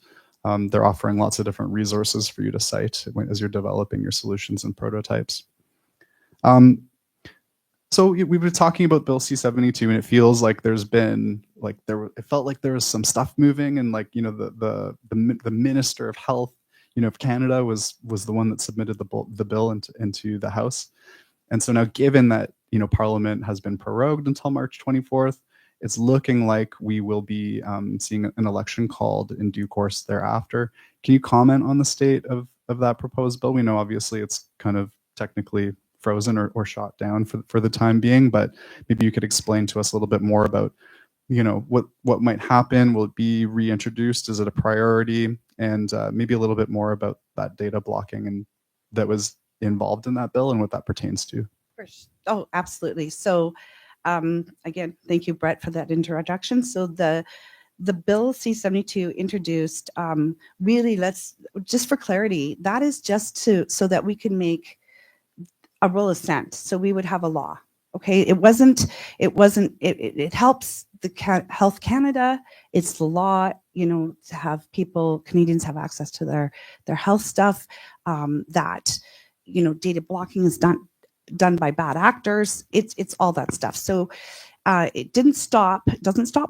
they're offering lots of different resources for you to cite as you're developing your solutions and prototypes. So we've been talking about Bill C-72, and it feels like there's been it felt like there was some stuff moving, and the Minister of Health, of Canada was the one that submitted the bill into the House, and so now, given that Parliament has been prorogued until March 24th, it's looking like we will be seeing an election called in due course thereafter. Can you comment on the state of that proposed bill? We know obviously it's kind of technically frozen or shot down for the time being, but maybe you could explain to us a little bit more about what might happen. Will it be reintroduced? Is it a priority? And maybe a little bit more about that data blocking and that was involved in that bill and what that pertains to. Oh, absolutely. So again, thank you, Brett, for that introduction. So the Bill C-72 introduced, really, just for clarity, that is just so that we can make a rule of assent. So we would have a law. Okay, it helps the Health Canada. It's the law, to have Canadians have access to their health stuff. That data blocking is done by bad actors. It's all that stuff. So it doesn't stop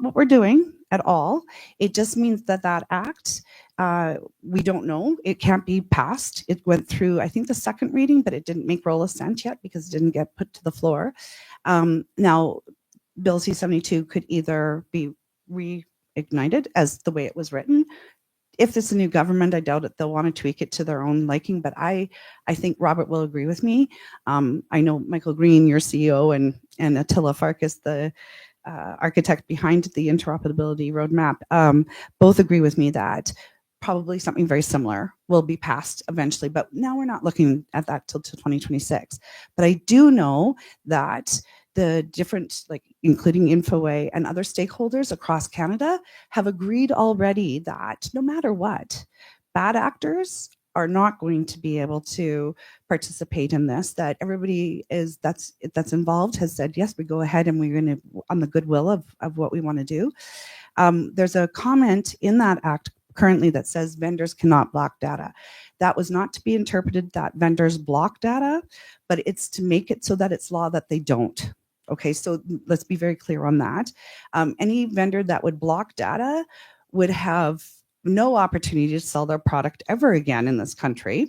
what we're doing at all. It just means that act, we don't know. It can't be passed. It went through, I think, the second reading, but it didn't make roll assent yet because it didn't get put to the floor. Now, Bill C-72 could either be reignited as the way it was written. If it's a new government, I doubt it. They'll want to tweak it to their own liking, but I think Robert will agree with me. I know Michael Green, your CEO, and Attila Farkas, the architect behind the interoperability roadmap, both agree with me that probably something very similar will be passed eventually, but now we're not looking at that till 2026. But I do know that the different, including InfoWay and other stakeholders across Canada, have agreed already that no matter what, bad actors are not going to be able to participate in this, that everybody that's involved has said, yes, we go ahead and we're going to, on the goodwill of what we want to do. There's a comment in that act currently that says vendors cannot block data. That was not to be interpreted that vendors block data, but it's to make it so that it's law that they don't. Okay, so let's be very clear on that. Any vendor that would block data would have no opportunity to sell their product ever again in this country.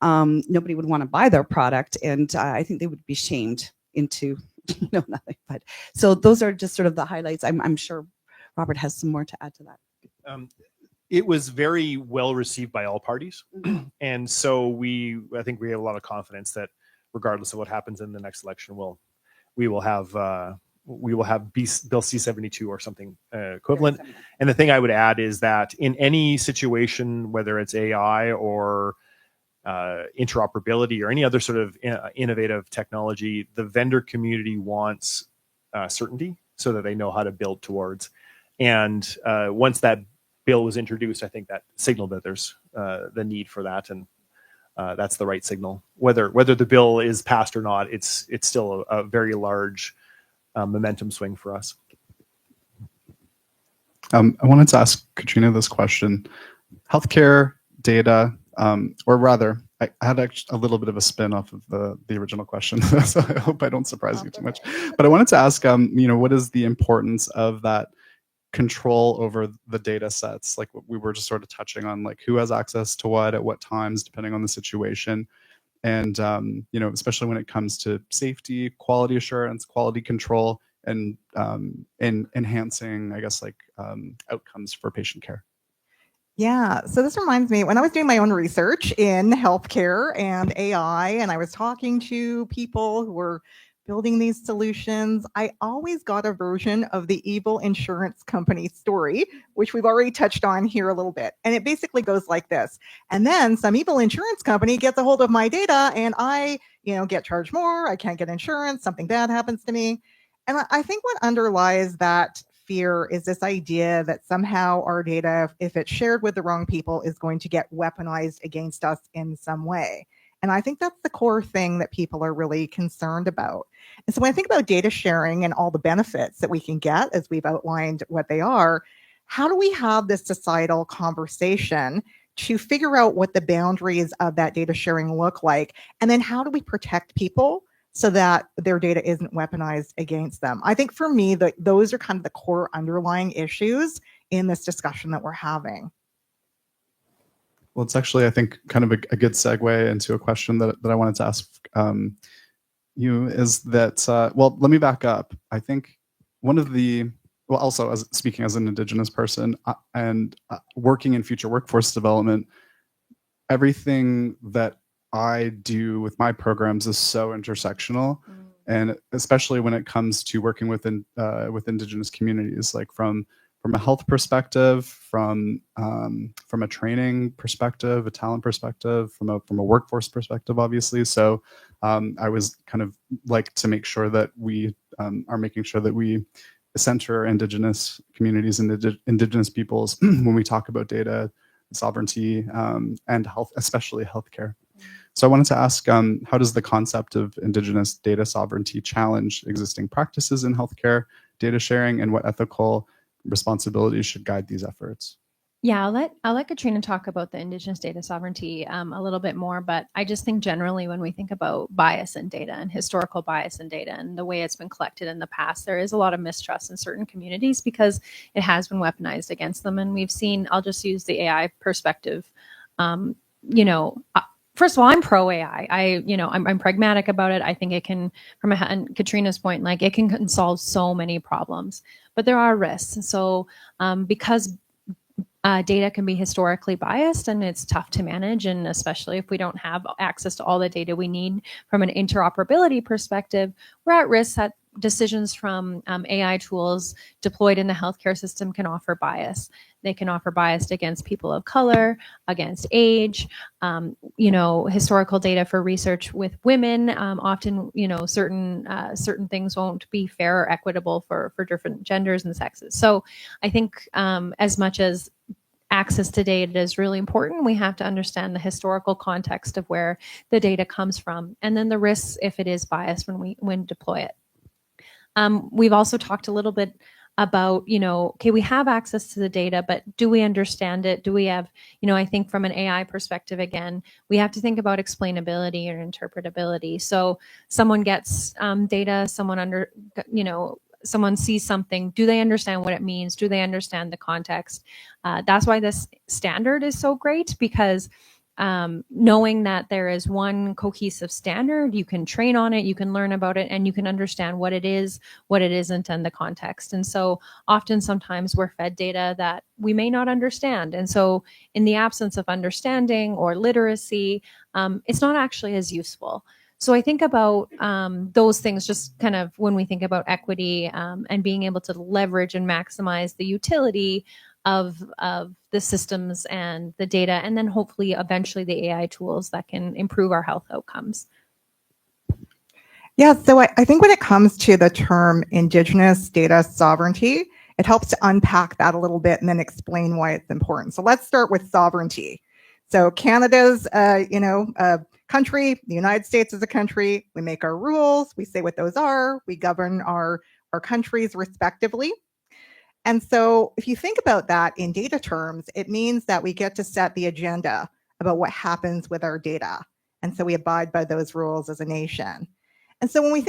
Nobody would want to buy their product, and I think they would be shamed into nothing. But so those are just sort of the highlights. I'm sure Robert has some more to add to that. It was very well received by all parties, and so I think we have a lot of confidence that regardless of what happens in the next election, we will have we will have Bill C-72 or something equivalent. And the thing I would add is that in any situation, whether it's AI or interoperability or any other sort of innovative technology, the vendor community wants certainty so that they know how to build towards. And once that bill was introduced, I think that signaled that there's the need for that, and that's the right signal. Whether the bill is passed or not, it's still a very large momentum swing for us. I wanted to ask Katrina this question. Healthcare data, or rather, I had a little bit of a spin off of the original question, so I hope I don't surprise you too much. But I wanted to ask, what is the importance of that control over the data sets? Like we were just sort of touching on, like who has access to what at what times, depending on the situation. And, especially when it comes to safety, quality assurance, quality control, and enhancing, I guess, outcomes for patient care. Yeah, so this reminds me, when I was doing my own research in healthcare and AI, and I was talking to people who were building these solutions, I always got a version of the evil insurance company story, which we've already touched on here a little bit. And it basically goes like this. And then some evil insurance company gets a hold of my data and I, get charged more. I can't get insurance. Something bad happens to me. And I think what underlies that fear is this idea that somehow our data, if it's shared with the wrong people, is going to get weaponized against us in some way. And I think that's the core thing that people are really concerned about. And so when I think about data sharing and all the benefits that we can get, as we've outlined what they are, how do we have this societal conversation to figure out what the boundaries of that data sharing look like? And then how do we protect people so that their data isn't weaponized against them? I think for me, those are kind of the core underlying issues in this discussion that we're having. Well, it's actually, I think, kind of a good segue into a question that I wanted to ask you is that, let me back up. I think one of also as speaking as an Indigenous person and working in future workforce development, everything that I do with my programs is so intersectional, and especially when it comes to working with Indigenous communities, like from a health perspective, from a training perspective, a talent perspective, from a workforce perspective, obviously. So I was kind of like to make sure that we are making sure that we center Indigenous communities and Indigenous peoples when we talk about data sovereignty and health, especially healthcare. So I wanted to ask, how does the concept of Indigenous data sovereignty challenge existing practices in healthcare data sharing, and what ethical responsibilities should guide these efforts? Yeah, I'll let Katrina talk about the Indigenous data sovereignty a little bit more, but I just think generally when we think about bias in data and historical bias in data and the way it's been collected in the past, there is a lot of mistrust in certain communities because it has been weaponized against them. And we've seen, I'll just use the AI perspective. First of all, I'm pro AI. I'm pragmatic about it. I think it can, and Katrina's point, like it can solve so many problems, but there are risks. And so because data can be historically biased and it's tough to manage, and especially if we don't have access to all the data we need from an interoperability perspective, we're at risk that decisions from AI tools deployed in the healthcare system can offer bias. They can offer bias against people of color, against age, historical data for research with women. Often, certain things won't be fair or equitable for different genders and sexes. So I think as much as access to data is really important, we have to understand the historical context of where the data comes from, and then the risks if it is biased when deploy it. We've also talked a little bit about, we have access to the data, but do we understand it? Do we have, I think from an AI perspective, again, we have to think about explainability or interpretability. So someone gets data, someone sees something, do they understand what it means? Do they understand the context? That's why this standard is so great, because knowing that there is one cohesive standard, you can train on it, you can learn about it, and you can understand what it is, what it isn't, and the context. And so sometimes we're fed data that we may not understand. And so in the absence of understanding or literacy, it's not actually as useful. So I think about those things just kind of when we think about equity and being able to leverage and maximize the utility of the systems and the data, and then hopefully eventually the AI tools that can improve our health outcomes. Yeah, so I think when it comes to the term Indigenous data sovereignty, it helps to unpack that a little bit and then explain why it's important. So let's start with sovereignty. So Canada's, country, the United States is a country. We make our rules, we say what those are, we govern our countries respectively. And so if you think about that in data terms, it means that we get to set the agenda about what happens with our data. And so we abide by those rules as a nation. And so when we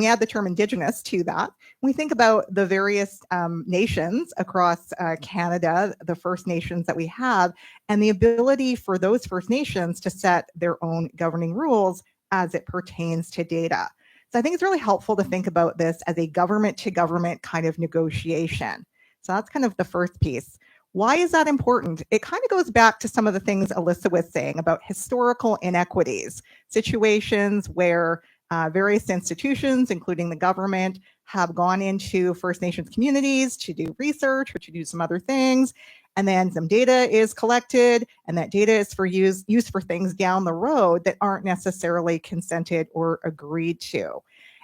add the term Indigenous to that, we think about the various nations across Canada, the First Nations that we have, and the ability for those First Nations to set their own governing rules as it pertains to data. So I think it's really helpful to think about this as a government to government kind of negotiation. So that's kind of the first piece. Why is that important? It kind of goes back to some of the things Alyssa was saying about historical inequities, situations where various institutions, including the government, have gone into First Nations communities to do research or to do some other things. And then some data is collected, and that data is for used for things down the road that aren't necessarily consented or agreed to.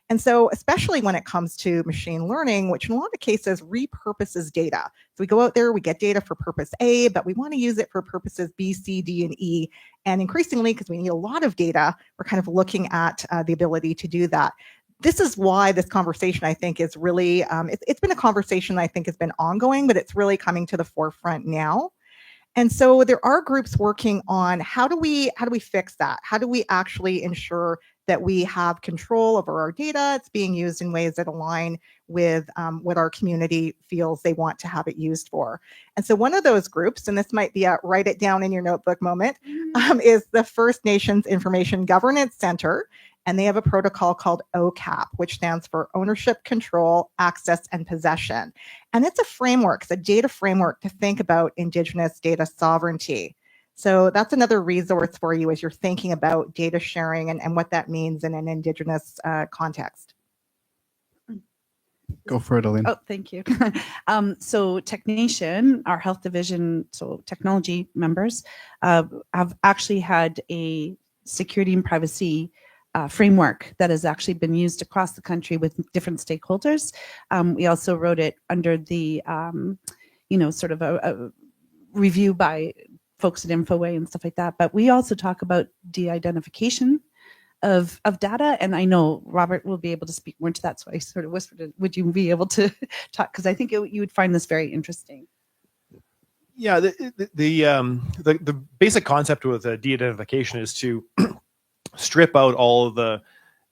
And so, especially when it comes to machine learning, which in a lot of cases repurposes data. So we go out there, we get data for purpose A, but we want to use it for purposes B, C, D, and E. And increasingly, because we need a lot of data, we're kind of looking at the ability to do that. This is why this conversation, I think, is really, it's been a conversation I think has been ongoing, but it's really coming to the forefront now. And so there are groups working on how do we fix that? How do we actually ensure that we have control over our data? It's being used in ways that align with what our community feels they want to have it used for. And so one of those groups, and this might be a write it down in your notebook moment, is the First Nations Information Governance Center. And they have a protocol called OCAP, which stands for Ownership, Control, Access, and Possession. And it's a framework, it's a data framework to think about Indigenous data sovereignty. So that's another resource for you as you're thinking about data sharing and what that means in an Indigenous context. Go for it, Aline. Oh, thank you. So Technation, our health division, so technology members, have actually had a security and privacy framework that has actually been used across the country with different stakeholders. We also wrote it under the, sort of a review by folks at InfoWay and stuff like that. But we also talk about de-identification of data. And I know Robert will be able to speak more to that. So I sort of whispered, would you be able to talk? Because I think you would find this very interesting. Yeah, the basic concept with de-identification is to strip out all of the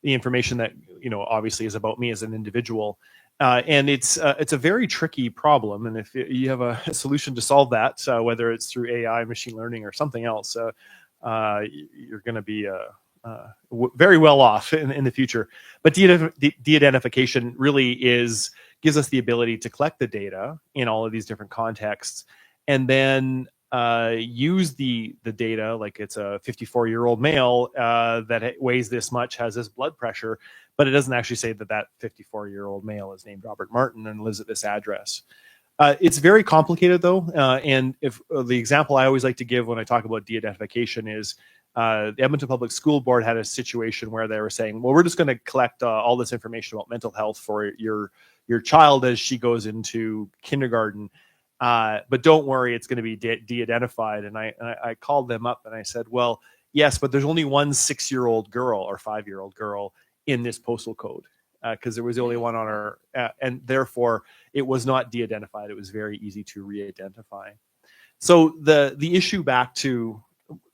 information that obviously is about me as an individual, and it's a very tricky problem. And if you have a solution to solve that, whether it's through AI, machine learning, or something else, you're going to be very well off in the future. But de-identification really gives us the ability to collect the data in all of these different contexts, and then use the data like it's a 54-year-old male that weighs this much, has this blood pressure, but it doesn't actually say that 54-year-old male is named Robert Martin and lives at this address. It's very complicated though, and if the example I always like to give when I talk about de-identification is the Edmonton Public School Board had a situation where they were saying, well, we're just going to collect all this information about mental health for your child as she goes into kindergarten. But don't worry, it's going to be de-identified. And I called them up and I said, well, yes, but there's only one 6-year-old girl or 5-year-old girl in this postal code because there was the only one on our, and therefore it was not de-identified. It was very easy to re-identify. So the issue, back to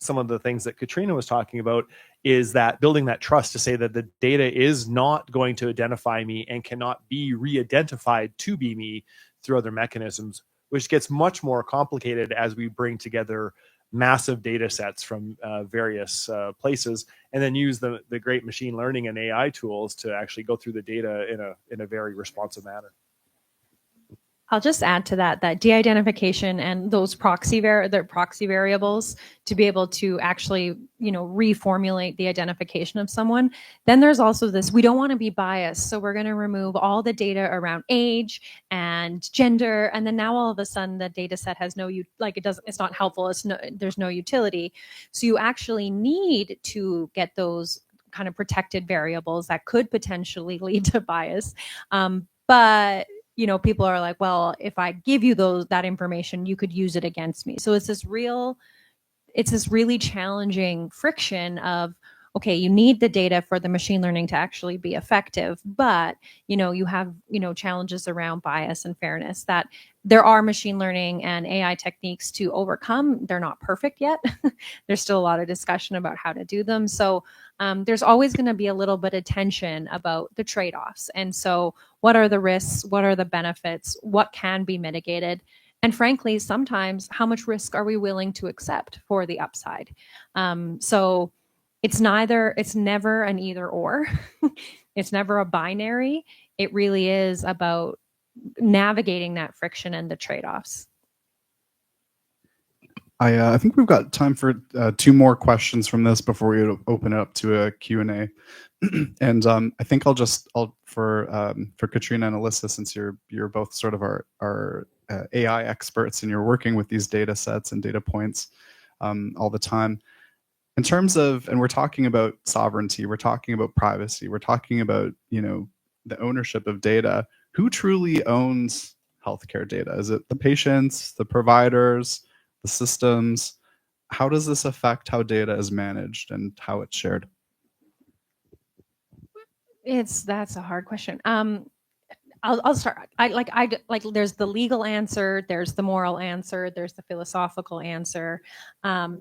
some of the things that Katrina was talking about, is that building that trust to say that the data is not going to identify me and cannot be re-identified to be me through other mechanisms, which gets much more complicated as we bring together massive data sets from various places, and then use the great machine learning and AI tools to actually go through the data in a very responsive manner. I'll just add to that de-identification and those proxy variables to be able to actually, reformulate the identification of someone. Then there's also this, we don't want to be biased. So we're going to remove all the data around age and gender. And then now all of a sudden the data set has it's not helpful. There's no utility. So you actually need to get those kind of protected variables that could potentially lead to bias. But people are like, well, if I give you that information, you could use it against me. So it's this really challenging friction of, okay, you need the data for the machine learning to actually be effective, but you have challenges around bias and fairness that there are machine learning and AI techniques to overcome. They're not perfect yet. There's still a lot of discussion about how to do them. So there's always going to be a little bit of tension about the trade-offs. And so what are the risks? What are the benefits? What can be mitigated? And frankly, sometimes how much risk are we willing to accept for the upside? So it's never an either or. It's never a binary. It really is about navigating that friction and the trade-offs. I think we've got time for 2 more questions from this before we open it up to a Q&A. And I think I'll for Katrina and Alyssa, since you're both sort of our AI experts and you're working with these data sets and data points all the time. In terms of, and we're talking about sovereignty, we're talking about privacy, we're talking about, the ownership of data. Who truly owns healthcare data? Is it the patients, the providers, the systems? How does this affect how data is managed and how it's shared? That's a hard question. I'll start. There's the legal answer, there's the moral answer, there's the philosophical answer.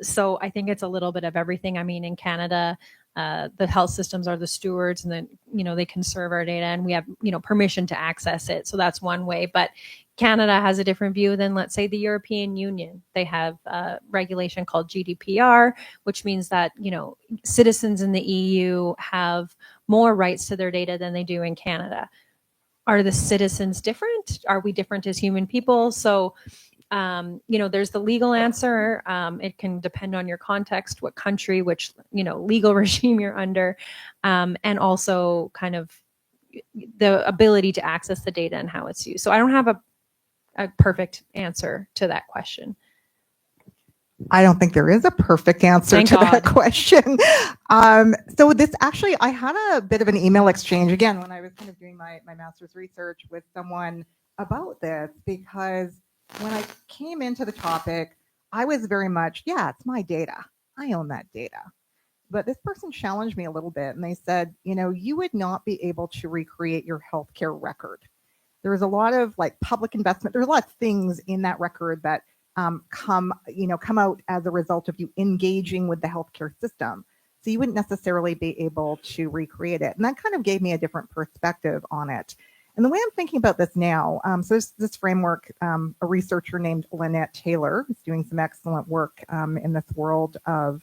So I think it's a little bit of everything. I mean, in Canada, the health systems are the stewards, and then they conserve our data, and we have permission to access it. So that's one way. But Canada has a different view than, let's say, the European Union. They have a regulation called GDPR, which means that citizens in the EU have more rights to their data than they do in Canada. Are the citizens different? Are we different as human people? So, there's the legal answer. It can depend on your context, what country, which, legal regime you're under, and also kind of the ability to access the data and how it's used. So I don't have a perfect answer to that question. I don't think there is a perfect answer Thank to God. that question. So this actually, I had a bit of an email exchange again when I was kind of doing my master's research with someone about this, because when I came into the topic, I was very much, yeah, it's my data. I own that data. But this person challenged me a little bit, and they said, you would not be able to recreate your healthcare record. There is a lot of public investment. There's a lot of things in that record that come out as a result of you engaging with the healthcare system. So you wouldn't necessarily be able to recreate it. And that kind of gave me a different perspective on it. And the way I'm thinking about this now, so this framework, a researcher named Lynette Taylor is doing some excellent work in this world of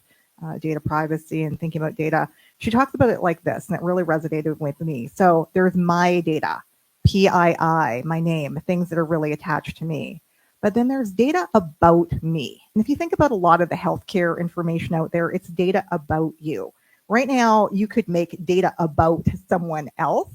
data privacy and thinking about data. She talks about it like this, and it really resonated with me. So there's my data, PII, my name, things that are really attached to me. But then there's data about me. And if you think about a lot of the healthcare information out there, it's data about you. Right now, you could make data about someone else,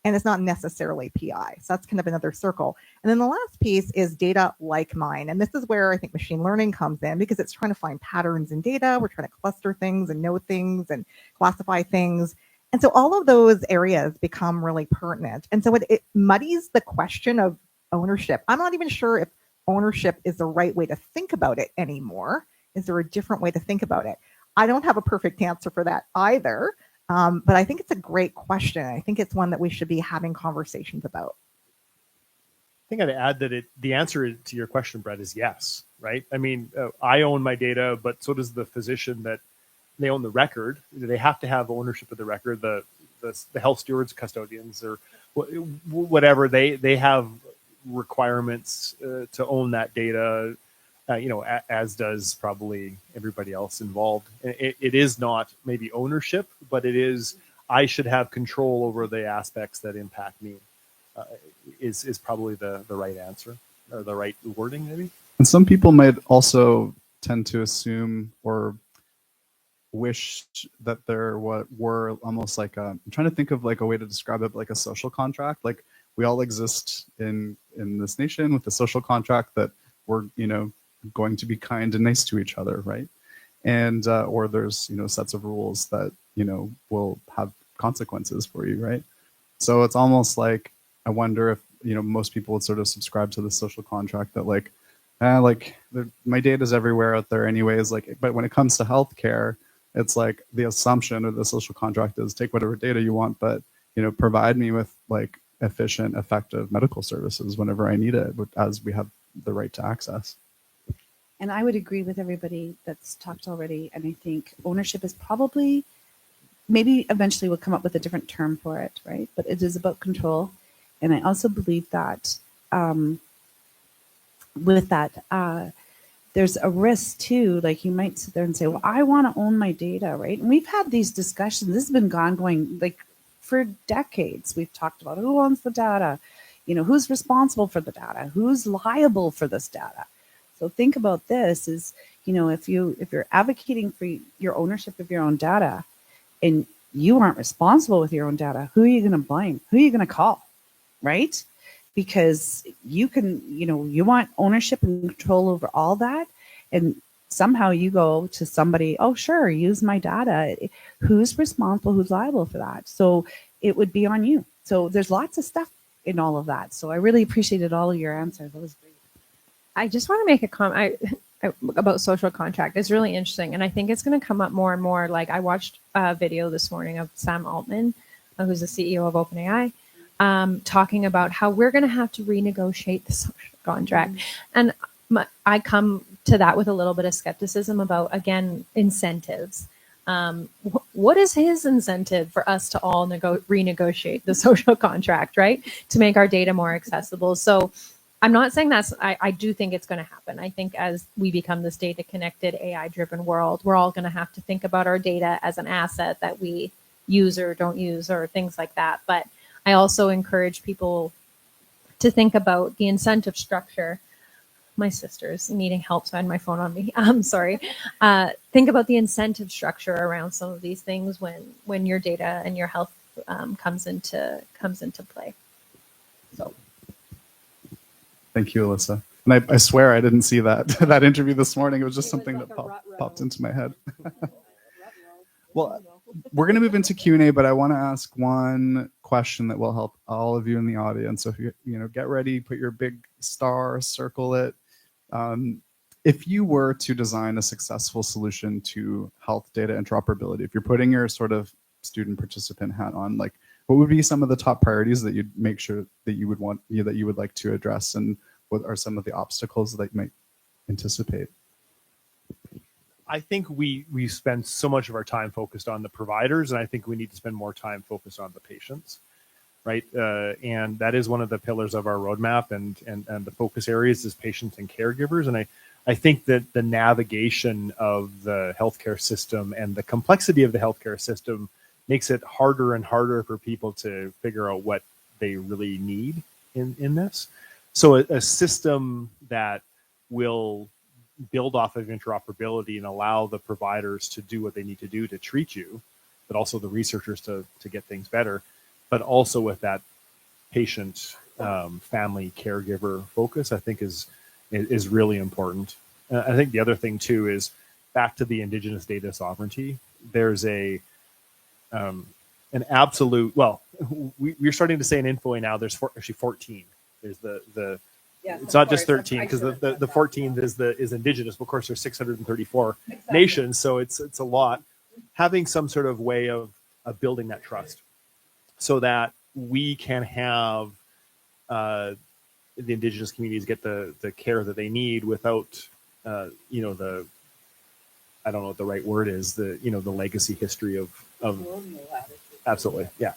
and it's not necessarily PI. So that's kind of another circle. And then the last piece is data like mine. And this is where I think machine learning comes in, because it's trying to find patterns in data. We're trying to cluster things and know things and classify things. And so all of those areas become really pertinent. And so it muddies the question of ownership. I'm not even sure if ownership is the right way to think about it anymore. Is there a different way to think about it? I don't have a perfect answer for that either. But I think it's a great question. I think it's one that we should be having conversations about. I think I'd add that the answer to your question, Brett, is yes, right? I mean, I own my data, but so does the physician that they own the record. They have to have ownership of the record. The health stewards, custodians, or whatever, they have requirements to own that data, as does probably everybody else involved. It is not maybe ownership, but it is, I should have control over the aspects that impact me. is probably the right answer, or the right wording, maybe. And some people might also tend to assume or wish that there were almost like I'm trying to think of like a way to describe it, like a social contract. Like we all exist in this nation with a social contract that we're going to be kind and nice to each other, right? And or there's sets of rules that will have consequences for you, right? So it's almost like I wonder if most people would sort of subscribe to the social contract that like my data's everywhere out there anyways. Like, but when it comes to healthcare, it's like the assumption or the social contract is take whatever data you want, but provide me with like efficient, effective medical services whenever I need it, as we have the right to access. And I would agree with everybody that's talked already. And I think ownership is probably, maybe eventually we'll come up with a different term for it, right? But it is about control. And I also believe that with that, there's a risk too. Like you might sit there and say, well, I want to own my data, right? And we've had these discussions. This has been going like for decades. We've talked about who owns the data, who's responsible for the data, who's liable for this data. So think about this is, if you're advocating for your ownership of your own data and you aren't responsible with your own data, who are you going to blame? Who are you going to call, right? Because you want ownership and control over all that. And somehow you go to somebody, oh, sure, use my data. Who's responsible? Who's liable for that? So it would be on you. So there's lots of stuff in all of that. So I really appreciated all of your answers. That was great. I just want to make a comment about social contract. It's really interesting. And I think it's going to come up more and more. Like I watched a video this morning of Sam Altman, who's the CEO of OpenAI, talking about how we're going to have to renegotiate the social contract. And I come to that with a little bit of skepticism about, again, incentives. What is his incentive for us to all renegotiate the social contract, right? To make our data more accessible. So I'm not saying I do think it's going to happen. I think as we become this data connected, AI driven world, we're all going to have to think about our data as an asset that we use or don't use or things like that. But I also encourage people to think about the incentive structure. My sister's needing help, so I had my phone on me. I'm sorry. Think about the incentive structure around some of these things when your data and your health comes into play. So. Thank you, Alyssa. And I swear I didn't see that interview this morning. It was just something that popped into my head. Well, we're going to move into Q&A, but I want to ask one question that will help all of you in the audience. So if you get ready, put your big star, circle it. If you were to design a successful solution to health data interoperability, if you're putting your sort of student participant hat on, like what would be some of the top priorities that you'd make sure that you would that you would like to address, and what are some of the obstacles that you might anticipate? I think we spend so much of our time focused on the providers, and I think we need to spend more time focused on the patients, right? And that is one of the pillars of our roadmap, and the focus areas is patients and caregivers. And I think that the navigation of the healthcare system and the complexity of the healthcare system makes it harder and harder for people to figure out what they really need in this. So a system that will build off of interoperability and allow the providers to do what they need to do to treat you, but also the researchers to get things better, but also with that patient, family, caregiver focus, I think is really important. I think the other thing too is back to the Indigenous data sovereignty. There's an absolute, well, we're starting to say in Info now there's actually 14. There's the it's not just 13, because the 14th is Indigenous. Of course, there's 634 nations, so it's a lot. Having some sort of way of building that trust, so that we can have the Indigenous communities get the care that they need without I don't know what the right word is, the legacy history of absolutely, yeah.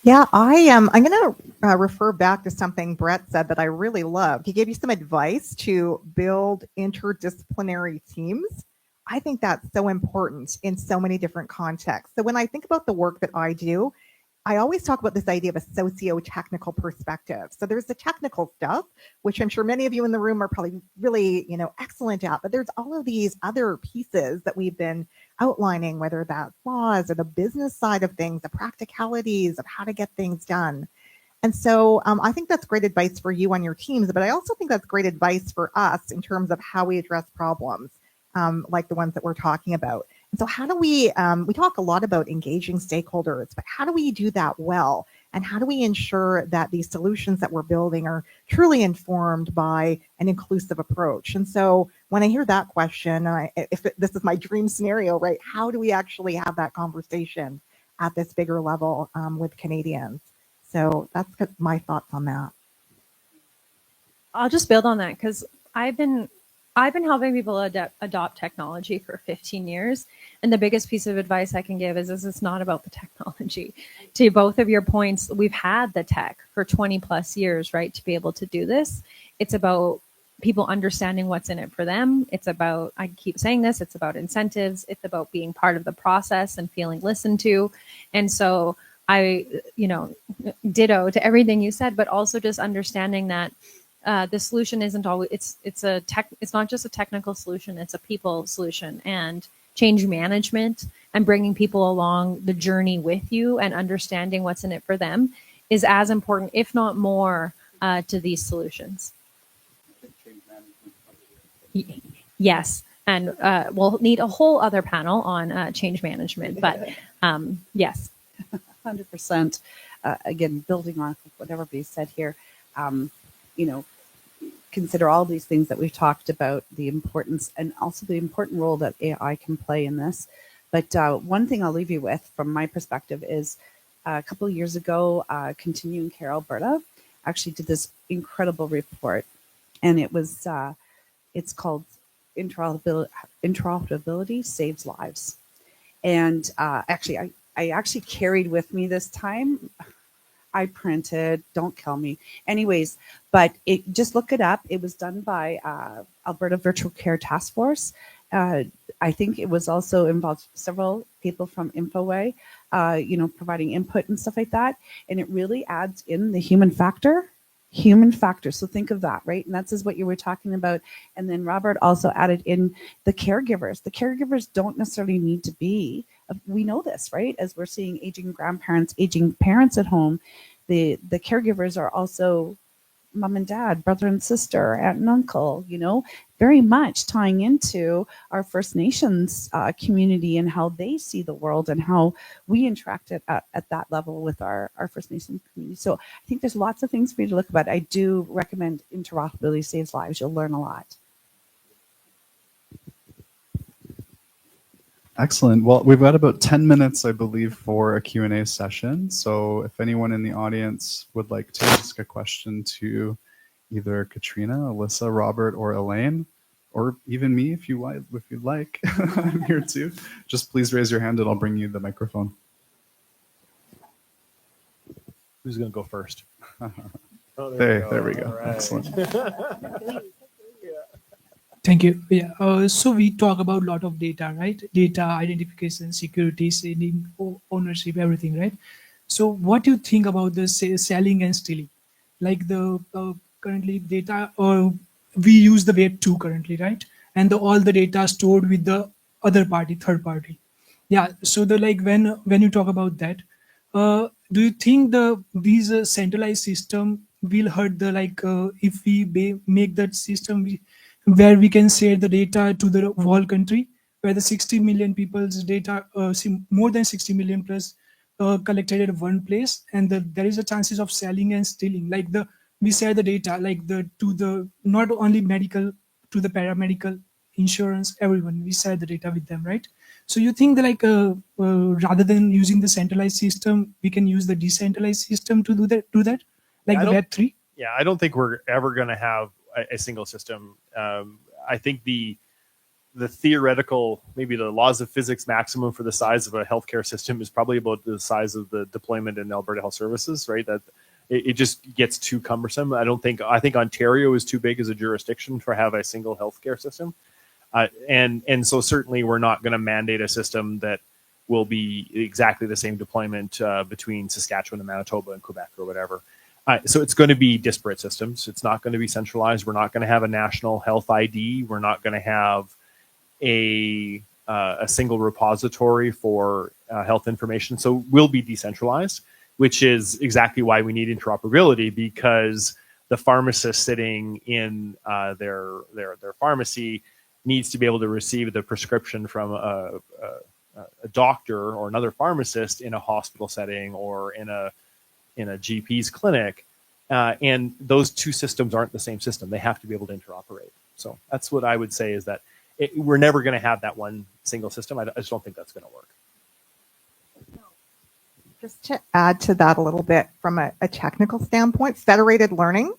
Yeah, I'm going to refer back to something Brett said that I really loved. He gave you some advice to build interdisciplinary teams. I think that's so important in so many different contexts. So when I think about the work that I do, I always talk about this idea of a socio-technical perspective. So there's the technical stuff, which I'm sure many of you in the room are probably really, excellent at, but there's all of these other pieces that we've been outlining, whether that's laws or the business side of things, the practicalities of how to get things done. And so I think that's great advice for you on your teams, but I also think that's great advice for us in terms of how we address problems like the ones that we're talking about. And so how do we talk a lot about engaging stakeholders, but how do we do that well? And how do we ensure that these solutions that we're building are truly informed by an inclusive approach? And so when I hear that question, this is my dream scenario, right? How do we actually have that conversation at this bigger level with Canadians? So that's my thoughts on that. I'll just build on that because I've been helping people adopt technology for 15 years. And the biggest piece of advice I can give is it's not about the technology. To both of your points, we've had the tech for 20 plus years, right, to be able to do this. It's about people understanding what's in it for them. It's about, I keep saying this, it's about incentives. It's about being part of the process and feeling listened to. And so I, ditto to everything you said, but also just understanding that the solution isn't always, it's not just a technical solution, it's a people solution, and change management and bringing people along the journey with you and understanding what's in it for them is as important, if not more, to these solutions. Yes. And we'll need a whole other panel on change management, but yes. 100%. Again, building off of what everybody said here, consider all these things that we've talked about, the importance and also the important role that AI can play in this. But one thing I'll leave you with from my perspective is a couple of years ago, Continuing Care Alberta actually did this incredible report, and it's called Interoperability Saves Lives. And I actually carried with me this time. I printed, don't kill me. Anyways, but just look it up. It was done by Alberta Virtual Care Task Force. I think it was also involved several people from Infoway, providing input and stuff like that. And it really adds in the human factor. So think of that, right? And that's what you were talking about. And then Robert also added in the caregivers. The caregivers don't necessarily need to be, we know this, right? As we're seeing aging grandparents, aging parents at home, the caregivers are also mom and dad, brother and sister, aunt and uncle, very much tying into our First Nations community and how they see the world and how we interact at that level with our First Nations community. So I think there's lots of things for you to look about. I do recommend Interoperability Saves Lives. You'll learn a lot. Excellent. Well, we've got about 10 minutes, I believe, for a Q&A session. So if anyone in the audience would like to ask a question to either Katrina, Alyssa, Robert, or Elaine, or even me, if you'd like, I'm here too. Just please raise your hand and I'll bring you the microphone. Who's going to go first? There we go. Right. Excellent. Thank you. Yeah. So we talk about a lot of data, right? Data, identification, security, selling, ownership, everything, right? So what do you think about the selling and stealing? Like the currently data, we use the Web 2 currently, right? And all the data stored with the other party, third party. Yeah. So when you talk about that, do you think these centralized system will hurt if we make that system where we can share the data to the whole country, where the 60 million people's data, more than 60 million plus collected at one place, and there is a chances of selling and stealing. We share the data to the not only medical, to the paramedical, insurance, everyone. We share the data with them, right? So you think that rather than using the centralized system, we can use the decentralized system to do that, like the Web 3? Yeah, I don't think we're ever going to have a single system. I think the theoretical, maybe the laws of physics maximum for the size of a healthcare system is probably about the size of the deployment in Alberta Health Services, right? That it just gets too cumbersome. I think Ontario is too big as a jurisdiction to have a single healthcare system. And so certainly we're not going to mandate a system that will be exactly the same deployment between Saskatchewan and Manitoba and Quebec or whatever. So it's going to be disparate systems. It's not going to be centralized. We're not going to have a national health ID. We're not going to have a single repository for health information. So we'll be decentralized, which is exactly why we need interoperability, because the pharmacist sitting in their pharmacy needs to be able to receive the prescription from a doctor or another pharmacist in a hospital setting or in a GP's clinic. And those two systems aren't the same system. They have to be able to interoperate. So that's what I would say, is that we're never going to have that one single system. I just don't think that's going to work. Just to add to that a little bit from a technical standpoint, federated learning,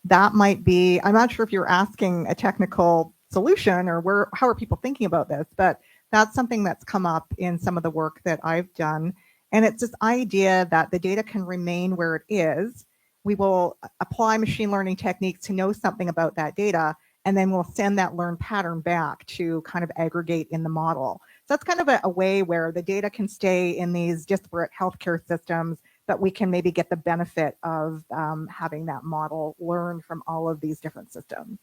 that might be, I'm not sure if you're asking a technical solution or how are people thinking about this, but that's something that's come up in some of the work that I've done. And it's this idea that the data can remain where it is. We will apply machine learning techniques to know something about that data, and then we'll send that learned pattern back to kind of aggregate in the model. So that's kind of a way where the data can stay in these disparate healthcare systems, but we can maybe get the benefit of having that model learn from all of these different systems.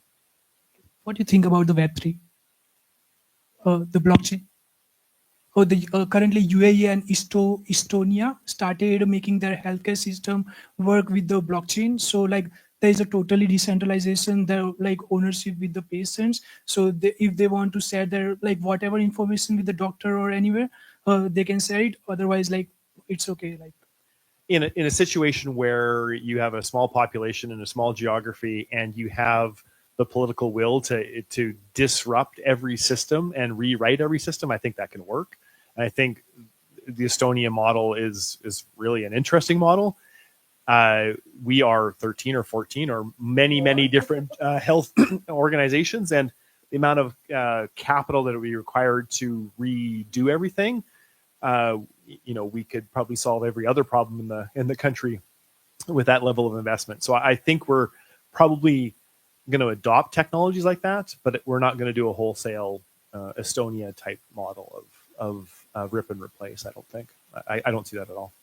What do you think about the Web3, the blockchain? Currently UAE and Estonia started making their healthcare system work with the blockchain. So like there is a totally decentralization, there like ownership with the patients. So if they want to share their like whatever information with the doctor or anywhere, they can share it. Otherwise, like it's okay. Like in a situation where you have a small population in a small geography and you have the political will to disrupt every system and rewrite every system, I think that can work. And I think the Estonia model is really an interesting model. We are 13 or 14 or many different health organizations, and the amount of capital that would be required to redo everything, we could probably solve every other problem in the country with that level of investment. So I think we're probably going to adopt technologies like that, but we're not going to do a wholesale Estonia type model of rip and replace. I don't think. I don't see that at all.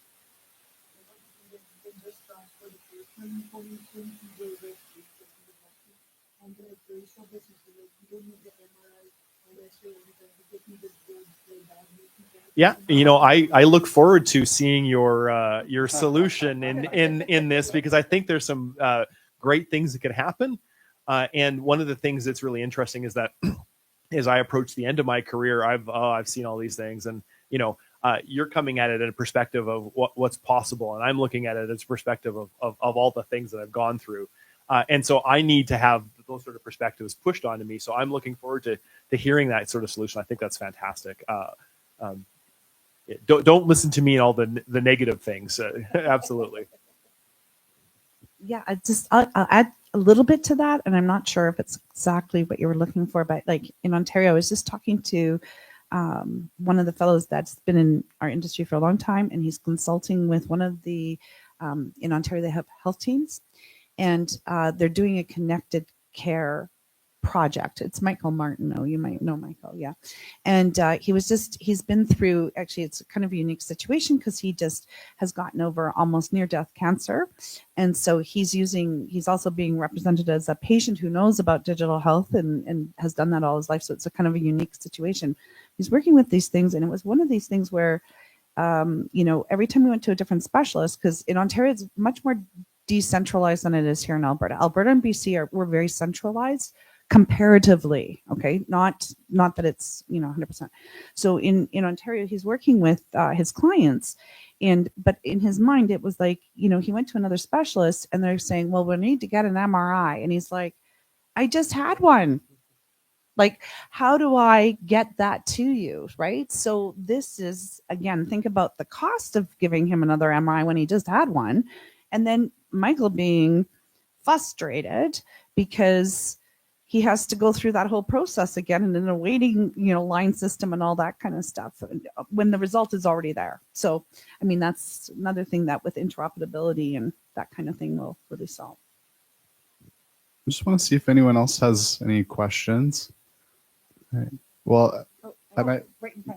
Yeah, I look forward to seeing your solution in this, because I think there's some great things that could happen. And one of the things that's really interesting is that as I approach the end of my career, I've seen all these things, and you're coming at it in a perspective of what's possible, and I'm looking at it as a perspective of all the things that I've gone through. And so I need to have those sort of perspectives pushed onto me. So I'm looking forward to hearing that sort of solution. I think that's fantastic. Don't listen to me and all the negative things. Absolutely. Yeah, I'll add a little bit to that, and I'm not sure if it's exactly what you were looking for, but like in Ontario, I was just talking to one of the fellows that's been in our industry for a long time, and he's consulting with one of the in Ontario, they have health teams, and they're doing a connected care project. It's Michael Martineau. You might know Michael, yeah. And he's been through, actually, it's kind of a unique situation because he just has gotten over almost near-death cancer. And so he's also being represented as a patient who knows about digital health and has done that all his life. So it's a kind of a unique situation. He's working with these things, and it was one of these things where, every time we went to a different specialist, because in Ontario, it's much more decentralized than it is here in Alberta. Alberta and BC we're very centralized comparatively, okay, not that it's 100%. So in Ontario, he's working with his clients, but in his mind it was like, he went to another specialist and they're saying, well, we need to get an MRI, and he's like, I just had one. Like, how do I get that to you, right? So this is, again, think about the cost of giving him another MRI when he just had one, and then Michael being frustrated because he has to go through that whole process again, and in a waiting, line system and all that kind of stuff when the result is already there. So, I mean, that's another thing that with interoperability and that kind of thing will really solve. I just want to see if anyone else has any questions. All right. Well, I might,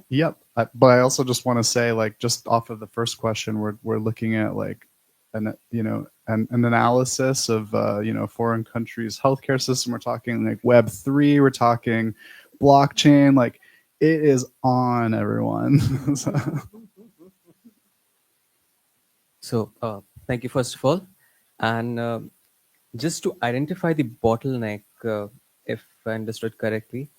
yep. But I also just want to say, like, just off of the first question, we're looking at like an analysis of foreign countries' healthcare system. We're talking like Web3. We're talking blockchain. Like, it is on, everyone. So, thank you first of all, and just to identify the bottleneck, if I understood correctly,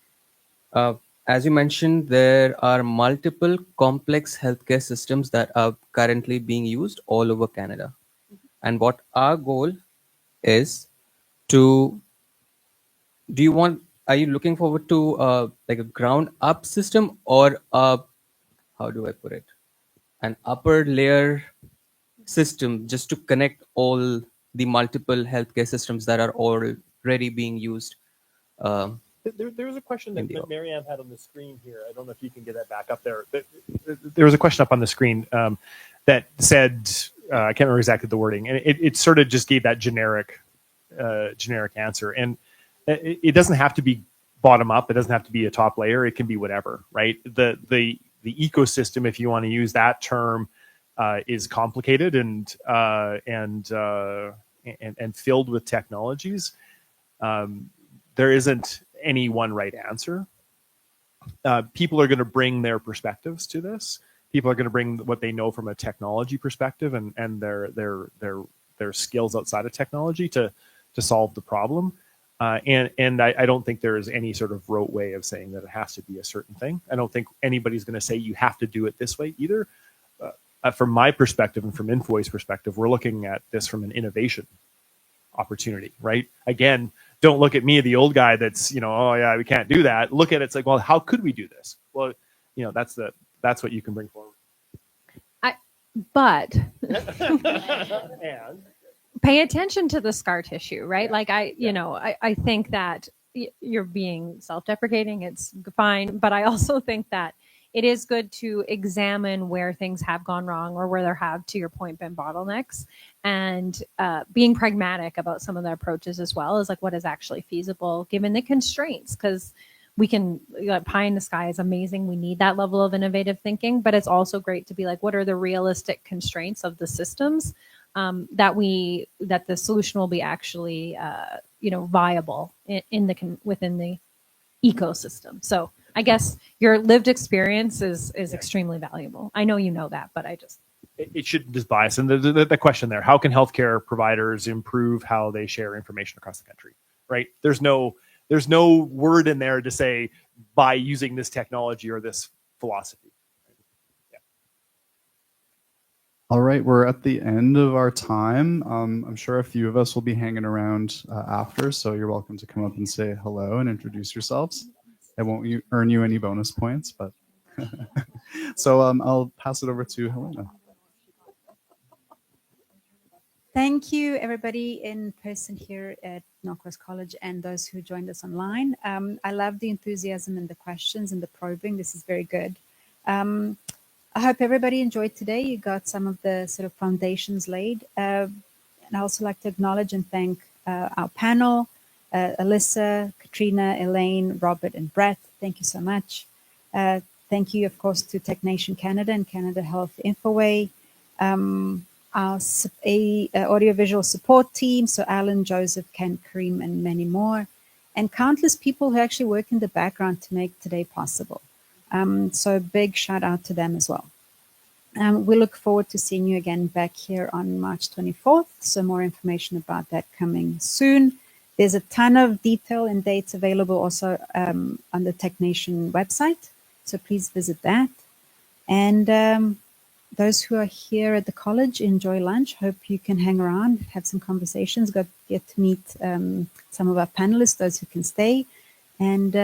as you mentioned, there are multiple complex healthcare systems that are currently being used all over Canada. And what our goal is to, are you looking forward to like a ground up system, or how do I put it? An upper layer system just to connect all the multiple healthcare systems that are already being used. There was a question that, in the that Marianne had on the screen here. I don't know if you can get that back up there. There was a question up on the screen that said, I can't remember exactly the wording, and it sort of just gave that generic answer. And it doesn't have to be bottom up. It doesn't have to be a top layer. It can be whatever, right? The ecosystem, if you want to use that term, is complicated and filled with technologies. There isn't any one right answer. People are going to bring their perspectives to this. People are going to bring what they know from a technology perspective and their skills outside of technology to solve the problem. And I don't think there is any sort of rote way of saying that it has to be a certain thing. I don't think anybody's going to say you have to do it this way either. From my perspective and from Info's perspective, we're looking at this from an innovation opportunity, right? Again, don't look at me, the old guy that's, oh yeah, we can't do that. Look at it, it's like, well, how could we do this? Well, that's what you can bring forward. But and pay attention to the scar tissue, right? Like I think that you're being self-deprecating. It's fine. But I also think that it is good to examine where things have gone wrong or where there have, to your point, been bottlenecks, and being pragmatic about some of the approaches as well as like what is actually feasible given the constraints. Because we can, pie in the sky is amazing. We need that level of innovative thinking, but it's also great to be like, what are the realistic constraints of the systems that the solution will be actually, viable within the ecosystem. So I guess your lived experience is extremely valuable. I know you know that, but it shouldn't just bias. And the question there, how can healthcare providers improve how they share information across the country, right? There's no word in there to say by using this technology or this philosophy. Yeah. All right, we're at the end of our time. I'm sure a few of us will be hanging around after, so you're welcome to come up and say hello and introduce yourselves. It won't earn you any bonus points, but so I'll pass it over to Helena. Thank you, everybody in person here at Northwest College and those who joined us online. I love the enthusiasm and the questions and the probing. This is very good. I hope everybody enjoyed today. You got some of the sort of foundations laid. And I also like to acknowledge and thank our panel, Alyssa, Katrina, Elaine, Robert, and Brett. Thank you so much. Thank you, of course, to Tech Nation Canada and Canada Health Infoway. Our audiovisual support team, so Alan, Joseph, Ken, Kareem, and many more, and countless people who actually work in the background to make today possible. So a big shout out to them as well. We look forward to seeing you again back here on March 24th. So more information about that coming soon. There's a ton of detail and dates available also on the Tech Nation website. So please visit that. And those who are here at the college, enjoy lunch. Hope you can hang around, have some conversations, get to meet some of our panelists, those who can stay. And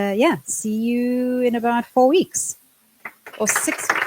see you in about 4 weeks or 6 weeks.